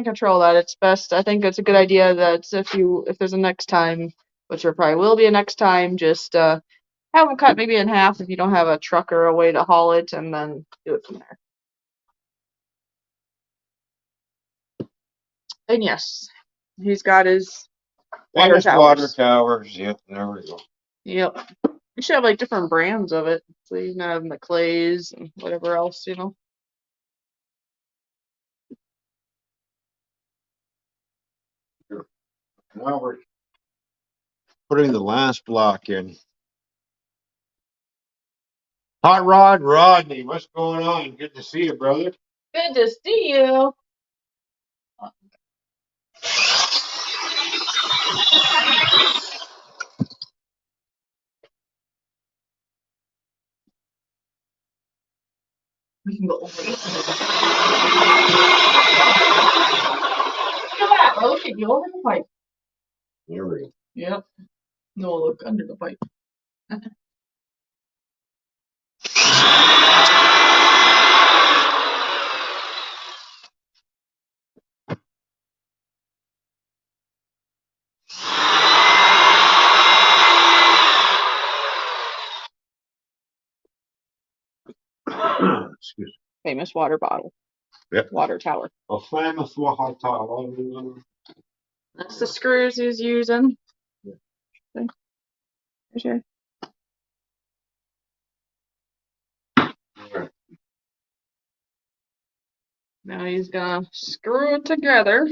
control that. It's best. I think it's a good idea that if there's a next time, which there probably will be a next time, just have them cut maybe in half if you don't have a truck or a way to haul it, and then do it from there. And yes, he's got his water towers. Water towers. Yep, there we go. Yep. You should have like different brands of it. So you can have McClay's and whatever else, you know. Now we're putting the last block in. Hot Rod Rodney, what's going on? Good to see you, brother. Good to see you. We can go over this. Look at that, bro. Look at you over the pipe. There we go. Yep. No, look under the pipe. Excuse me. Famous water bottle. Yep. Water tower. A famous water tower. That's the screws he's using. Yeah. Okay. For sure. Right. Now he's gonna screw it together.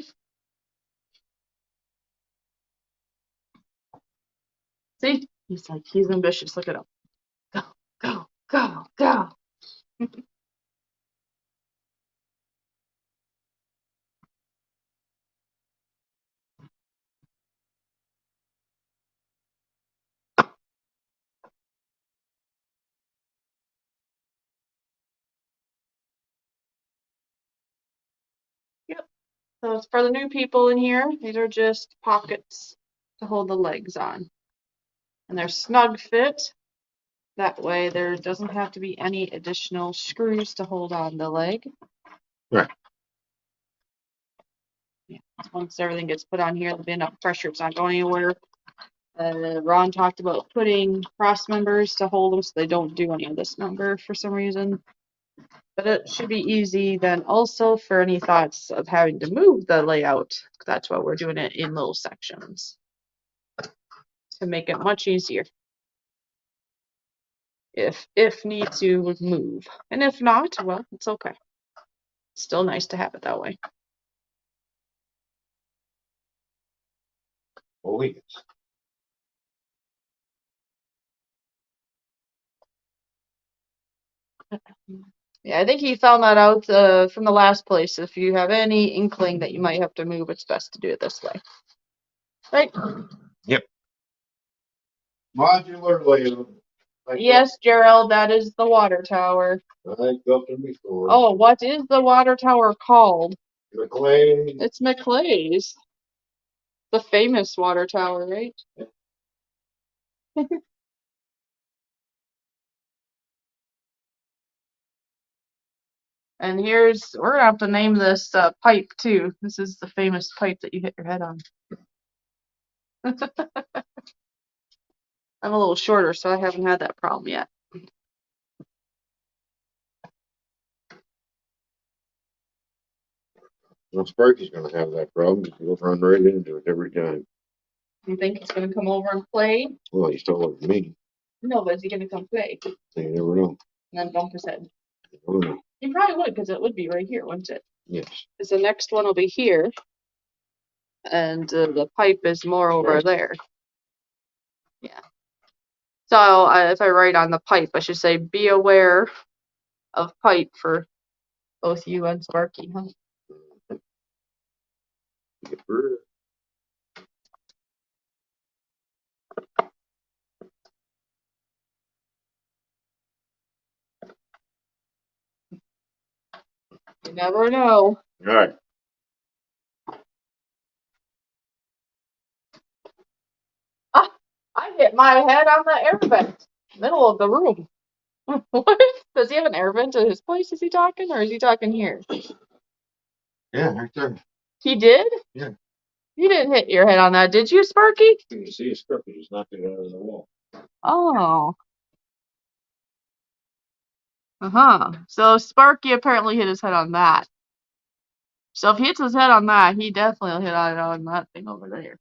See? He's ambitious. Look at him. Go, go, go, go. Yep. So it's for the new people in here. These are just pockets to hold the legs on. And they're snug fit. That way there doesn't have to be any additional screws to hold on the leg. Right. Yeah. Once everything gets put on here, there'll be enough pressure. It's not going anywhere. Ron talked about putting cross members to hold them so they don't do any of this number for some reason. But it should be easy then also for any thoughts of having to move the layout. That's why we're doing it in little sections. To make it much easier. If need to move. And if not, well, it's okay. It's still nice to have it that way. Oh, yes. Yeah, I think he found that out from the last place. If you have any inkling that you might have to move, it's best to do it this way. Right? Yep. Modular layout. Yes, Gerald, that is the water tower. I've got them before. Oh, what is the water tower called? McLean. It's McClay's. The famous water tower, right? And we're gonna have to name this pipe too. This is the famous pipe that you hit your head on. I'm a little shorter, so I haven't had that problem yet. Well, Sparky's going to have that problem. He'll run right into it every time. You think he's gonna come over and play? Well, he's taller than me. No, but is he gonna come play? So you never know. And then bump his head. You never know. He probably would, because it would be right here, wouldn't it? Yes. Because the next one will be here, and the pipe is more over there. Yeah. So if I write on the pipe, I should say, be aware of pipe for both you and Sparky, huh? You never know. All right. Ah, I hit my head on the air vent, middle of the room. What? Does he have an air vent at his place? Is he talking, or is he talking here? Yeah, right there. He did? Yeah. You didn't hit your head on that, did you, Sparky? You can see Sparky just knocked it out of the wall. Oh. So Sparky apparently hit his head on that. So if he hits his head on that, he definitely will hit on that thing over there.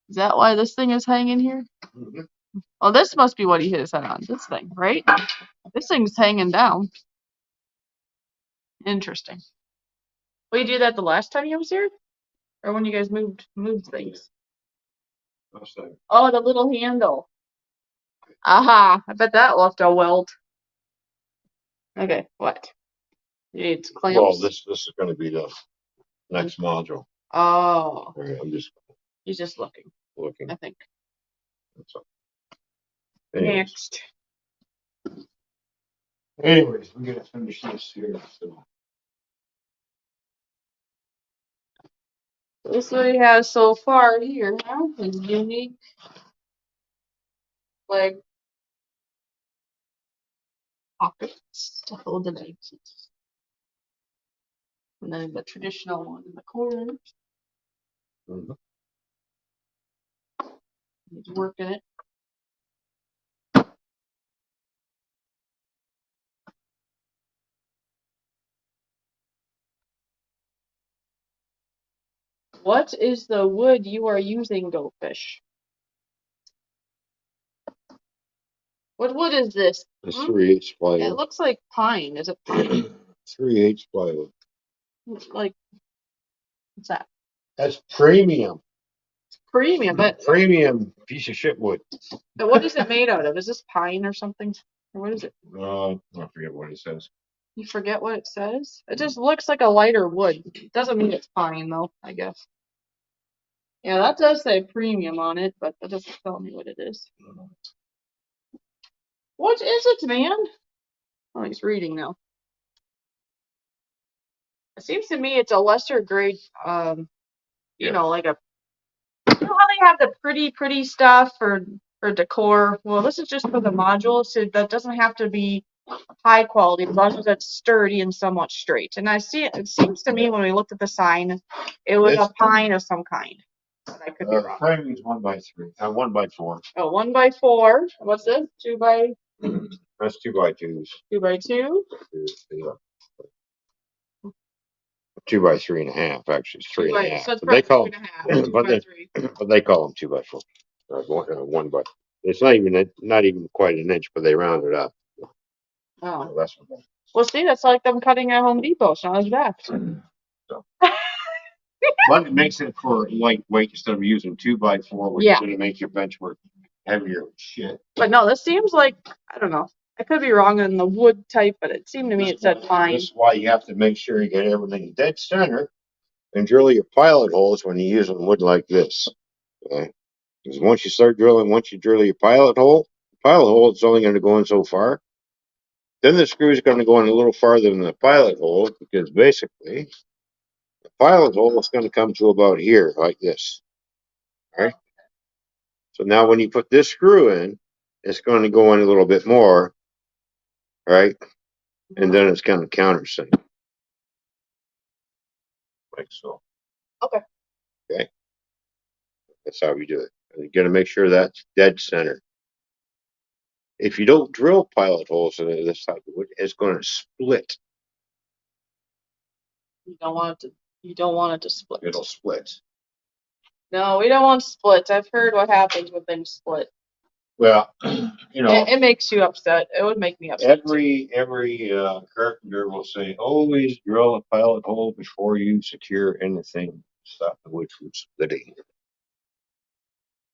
Is that why this thing is hanging here? Mm-hmm. Oh, this must be what he hit his head on. This thing, right? This thing's hanging down. Interesting. Well, you do that the last time you was here? Or when you guys moved things? Last time. Oh, the little handle. Aha, I bet that left a welt. Okay, what? You need clamps? Well, this is going to be the next module. Oh. Right, He's just looking, looking. I think. Anyways. Next. Anyways, we gotta finish this here. So. This is what he has so far here, huh? His unique, like, pockets to hold the bags. And then the traditional one in the corner. Mhm. He's working it. What is the wood you are using, Goldfish? What wood is this? It's 3/8 plywood. It looks like pine. Is it pine? 3/8 plywood. Like, what's that? That's premium. Premium, but Premium piece of shit wood. what is it made out of? Is this pine or something? Or what is it? I forget what it says. You forget what it says? It just looks like a lighter wood. It doesn't mean it's pine, though, I guess. Yeah, that does say premium on it, but that doesn't tell me what it is. What is it, man? Oh, he's reading now. It seems to me it's a lesser grade, you know, like a, you know how they have the pretty stuff for decor? Well, this is just for the module, so that doesn't have to be high quality as long as it's sturdy and somewhat straight. And I see it seems to me when we looked at the sign, it was a pine of some kind. But I could be wrong. Framing is 1x3. 1x4. Oh, 1x4. What's this? 2x? That's 2x2s. 2x2? 2x3.5. Actually, it's 3.5. So it's They call 3.5. 2x3. but they call them 2x4. One by. It's not even quite an inch, but they round it up. Oh. So that's what. Well, see, that's like them cutting at Home Depot. It's not as bad. So. But it makes it for lightweight instead of using 2x4, which is going to make your benchwork heavier shit. But no, this seems like, I don't know. I could be wrong on the wood type, but it seemed to me it said pine. This is why you have to make sure you get everything dead center and drill your pilot holes when you're using wood like this. Okay? Because once you drill your pilot hole, it's only going to go in so far. Then the screw is going to go in a little farther than the pilot hole because basically the pilot hole is going to come to about here, like this. Right? So now when you put this screw in, it's going to go in a little bit more, right? And then it's going to countersink. Like so. Okay. Okay. That's how we do it. You got to make sure that's dead center. If you don't drill pilot holes in this type of wood, it's going to split. You don't want it to split. It'll split. No, we don't want splits. I've heard what happens when things split. Well, you know, it makes you upset. It would make me upset. Every carpenter will say, always drill a pilot hole before you secure anything. Stop the wood from splitting.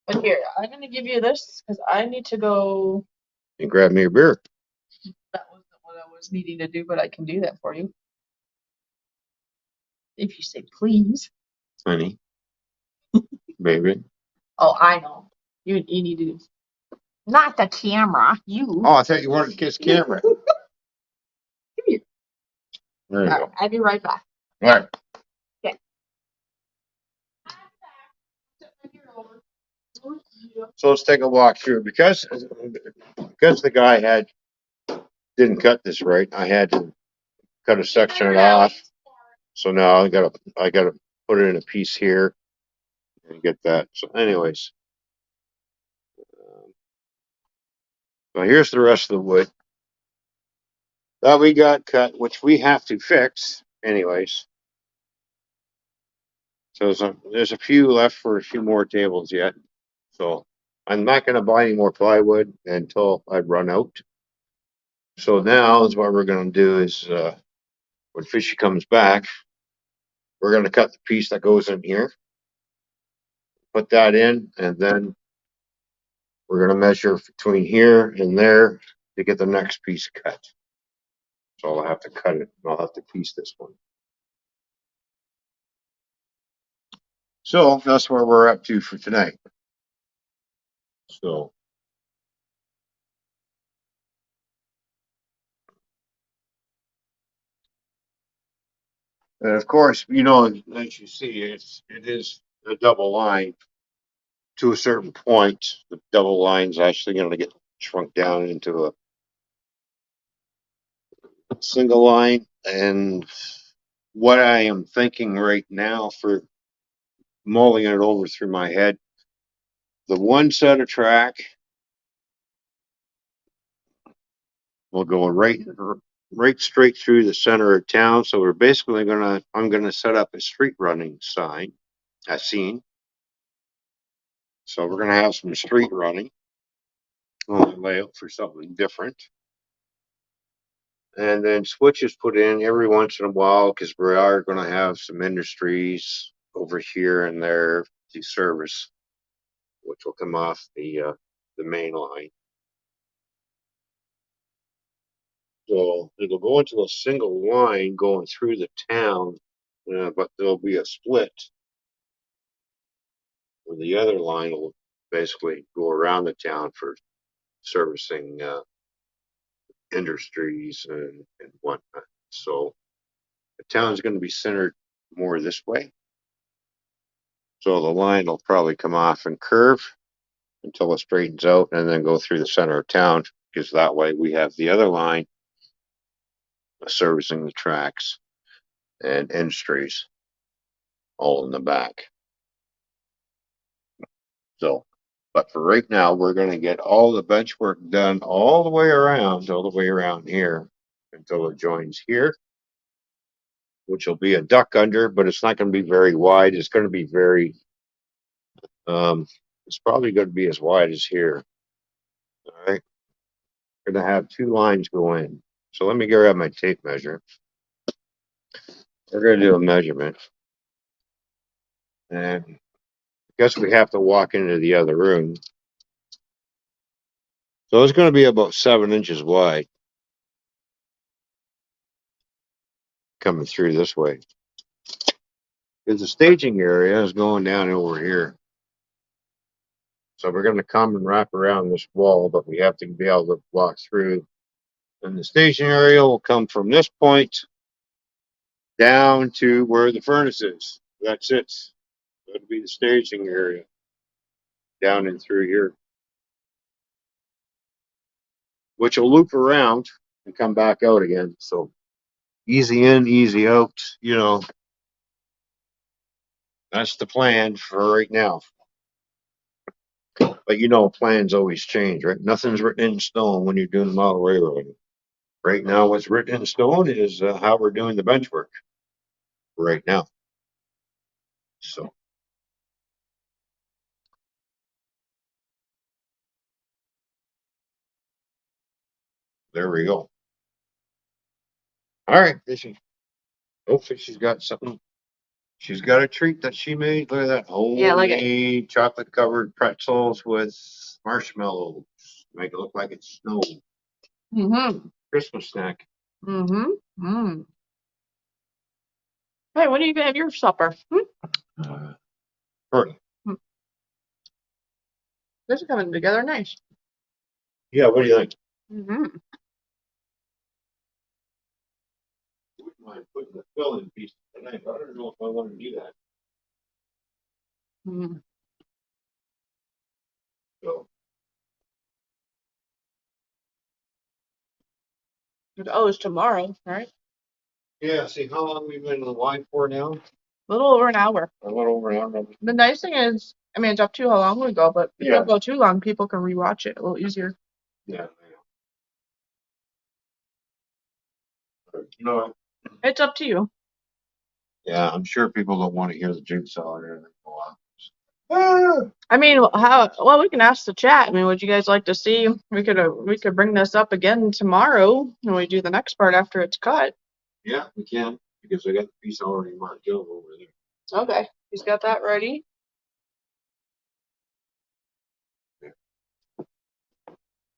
But here, I'm gonna give you this because I need to go. And grab me a beer. That wasn't what I was needing to do, but I can do that for you. If you say please. Honey. Baby. Oh, I know. You need to do. Not the camera. You. Oh, I thought you wanted to kiss camera. Come here. There you go. I'll be right back. All right. Okay. So let's take a walk through because the guy didn't cut this right. I had to cut a section off. So now I gotta put it in a piece here and get that. So anyways, so here's the rest of the wood that we got cut, which we have to fix anyways. So there's a few left for a few more tables yet. So I'm not going to buy any more plywood until I run out. So now is what we're going to do is when Fishy comes back, we're going to cut the piece that goes in here, put that in, and then we're going to measure between here and there to get the next piece cut. So I'll have to cut it. I'll have to piece this one. So that's where we're up to for tonight. So and of course, you know, as you see, it is a double line to a certain point. The double line's actually going to get shrunk down into a single line. And what I am thinking right now for mulling it over through my head, the one set of track will go right straight through the center of town. So we're basically I'm gonna set up a street running sign, a scene. So we're gonna have some street running. We'll lay out for something different. And then switches put in every once in a while because we are going to have some industries over here and there to service, which will come off the main line. So it'll go into a single line going through the town, but there'll be a split where the other line will basically go around the town for servicing industries and whatnot. So the town's going to be centered more this way. So the line will probably come off and curve until it straightens out and then go through the center of town, because that way we have the other line servicing the tracks and industries all in the back. So, but for right now, we're going to get all the bench work done all the way around here until it joins here, which will be a duck under, but it's not going to be very wide. It's going to be it's probably going to be as wide as here. All right. We're going to have two lines go in. So let me grab my tape measure. We're going to do a measurement. And I guess we have to walk into the other room. So it's going to be about 7 inches wide coming through this way. Because the staging area is going down over here. So we're going to come and wrap around this wall, but we have to be able to walk through. And the staging area will come from this point down to where the furnace is. That's it. That'll be the staging area down and through here, which will loop around and come back out again. So easy in, easy out, you know. That's the plan for right now. But you know, plans always change, right? Nothing's written in stone when you're doing model railroading. Right now, what's written in stone is how we're doing the bench work right now. So there we go. All right, Fishy. Hopefully she's got something. She's got a treat that she made. Look at that homemade chocolate covered pretzels with marshmallows. Make it look like it's snow. Mm-hmm. Christmas snack. Mm-hmm. Mm. Hey, when are you gonna have your supper? Early. This is coming together nice. Yeah, what do you think? Mm-hmm. Wouldn't mind putting the filling piece tonight, but I don't know if I want to do that. Mm. So Oh, it's tomorrow, right? yeah, see how long we've been in the line for now? A little over an hour. A little over an hour. The nice thing is, I mean, it's up to how long we go, but if you Yeah. don't go too long, people can rewatch it a little easier. Yeah. You know, It's up to you. yeah, I'm sure people don't want to hear the jigsaw or anything go on. I mean, how? Well, we can ask the chat. I mean, would you guys like to see? We could bring this up again tomorrow when we do the next part after it's cut. Yeah, we can, because I got the piece already marked out over there. Okay, he's got that ready. Yeah.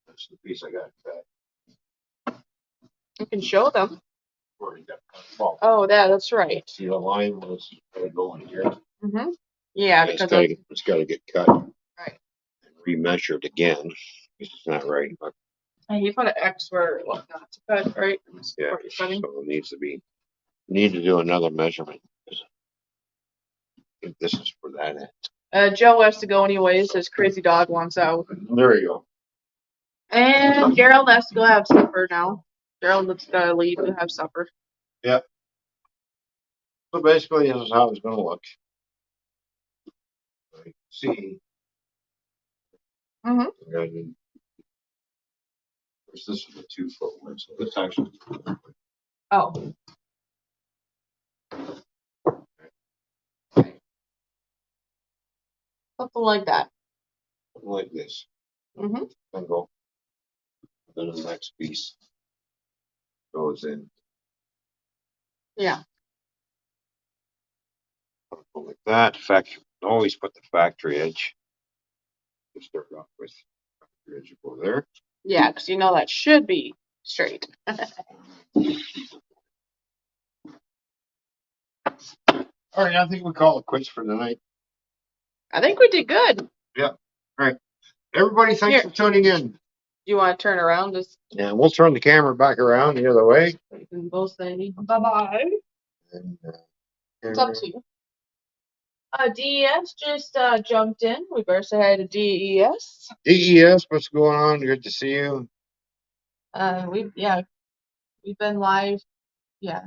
That's the piece I got cut. You can show them. Already got cut off. Oh, that's right. See, the line was going here. Mm-hmm. Yeah, It's because got to get cut. right. And remeasured again. It's not right, but And you put an X where it was not to cut, right? yeah, What you're cutting. so it needs to be. Need to do another measurement. If this is for that end. Joe has to go anyways. His crazy dog wants out. There you go. And Gerald has to go have supper now. Gerald's gotta leave to have supper. Yeah. So basically, this is how it's going to look. See. Mm-hmm. This is a 2-foot one, so this actually. Oh. Something like that. Something like this. Mm-hmm. Then go. Then the next piece goes in. Yeah. Like that. Factory. Always put the factory edge. To start off with. Factory edge over there. Yeah, because you know that should be straight. All right, I think we call it quits for tonight. I think we did good. Yeah. All right. Everybody, thanks for tuning in. You want to turn around? Just Yeah, we'll turn the camera back around the other way. you can both say bye-bye. And, It's up to you. DES just jumped in. We better say hi to DES. DES, what's going on? Good to see you. We've been live. Yeah.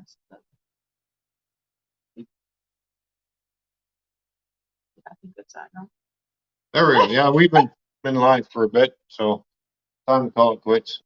I think that's that now. There we go. Yeah, we've been live for a bit, so time to call it quits.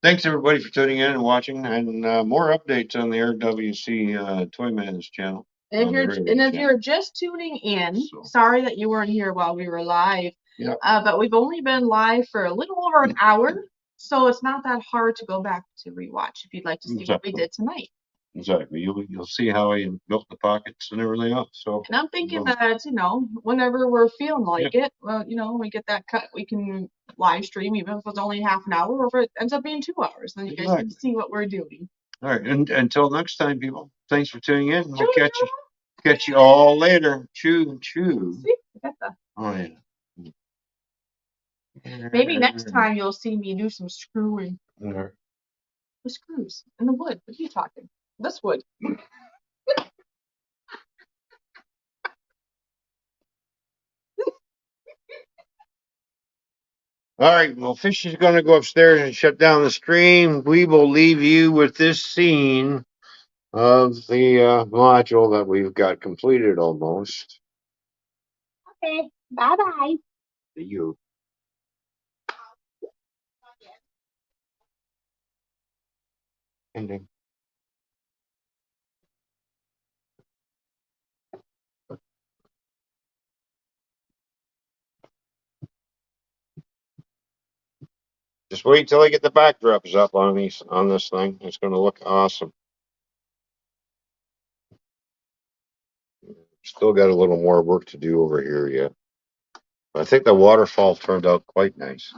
Thanks everybody for tuning in and watching, and more updates on the RWC Toyman's channel. And if you're just tuning in, sorry that you weren't here while we were live. Yeah. But we've only been live for a little over an hour, so it's not that hard to go back to rewatch if you'd like to see what we did tonight. Exactly. You'll see how I built the pockets and everything else. So. And I'm thinking that whenever we're feeling like it, well, we get that cut, we can live stream even if it's only half an hour, or if it ends up being 2 hours, then you guys can see what we're doing. All right, and until next time, people. Thanks for tuning in. We'll catch you all later. Choo choo. See? Oh yeah. Maybe next time you'll see me do some screwing. Where? The screws in the wood. What are you talking? This wood. All right, well, Fish is going to go upstairs and shut down the stream. We will leave you with this scene of the module that we've got completed almost. Okay, bye-bye. See you. Ending. Just wait till I get the backdrops up on this thing. It's going to look awesome. Still got a little more work to do over here yet. I think the waterfall turned out quite nice.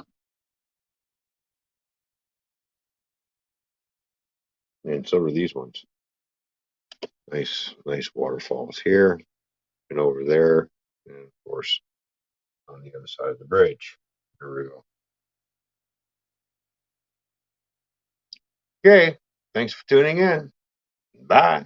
And so do these ones. Nice waterfalls here and over there. And of course, on the other side of the bridge. Here we go. Okay. Thanks for tuning in. Bye.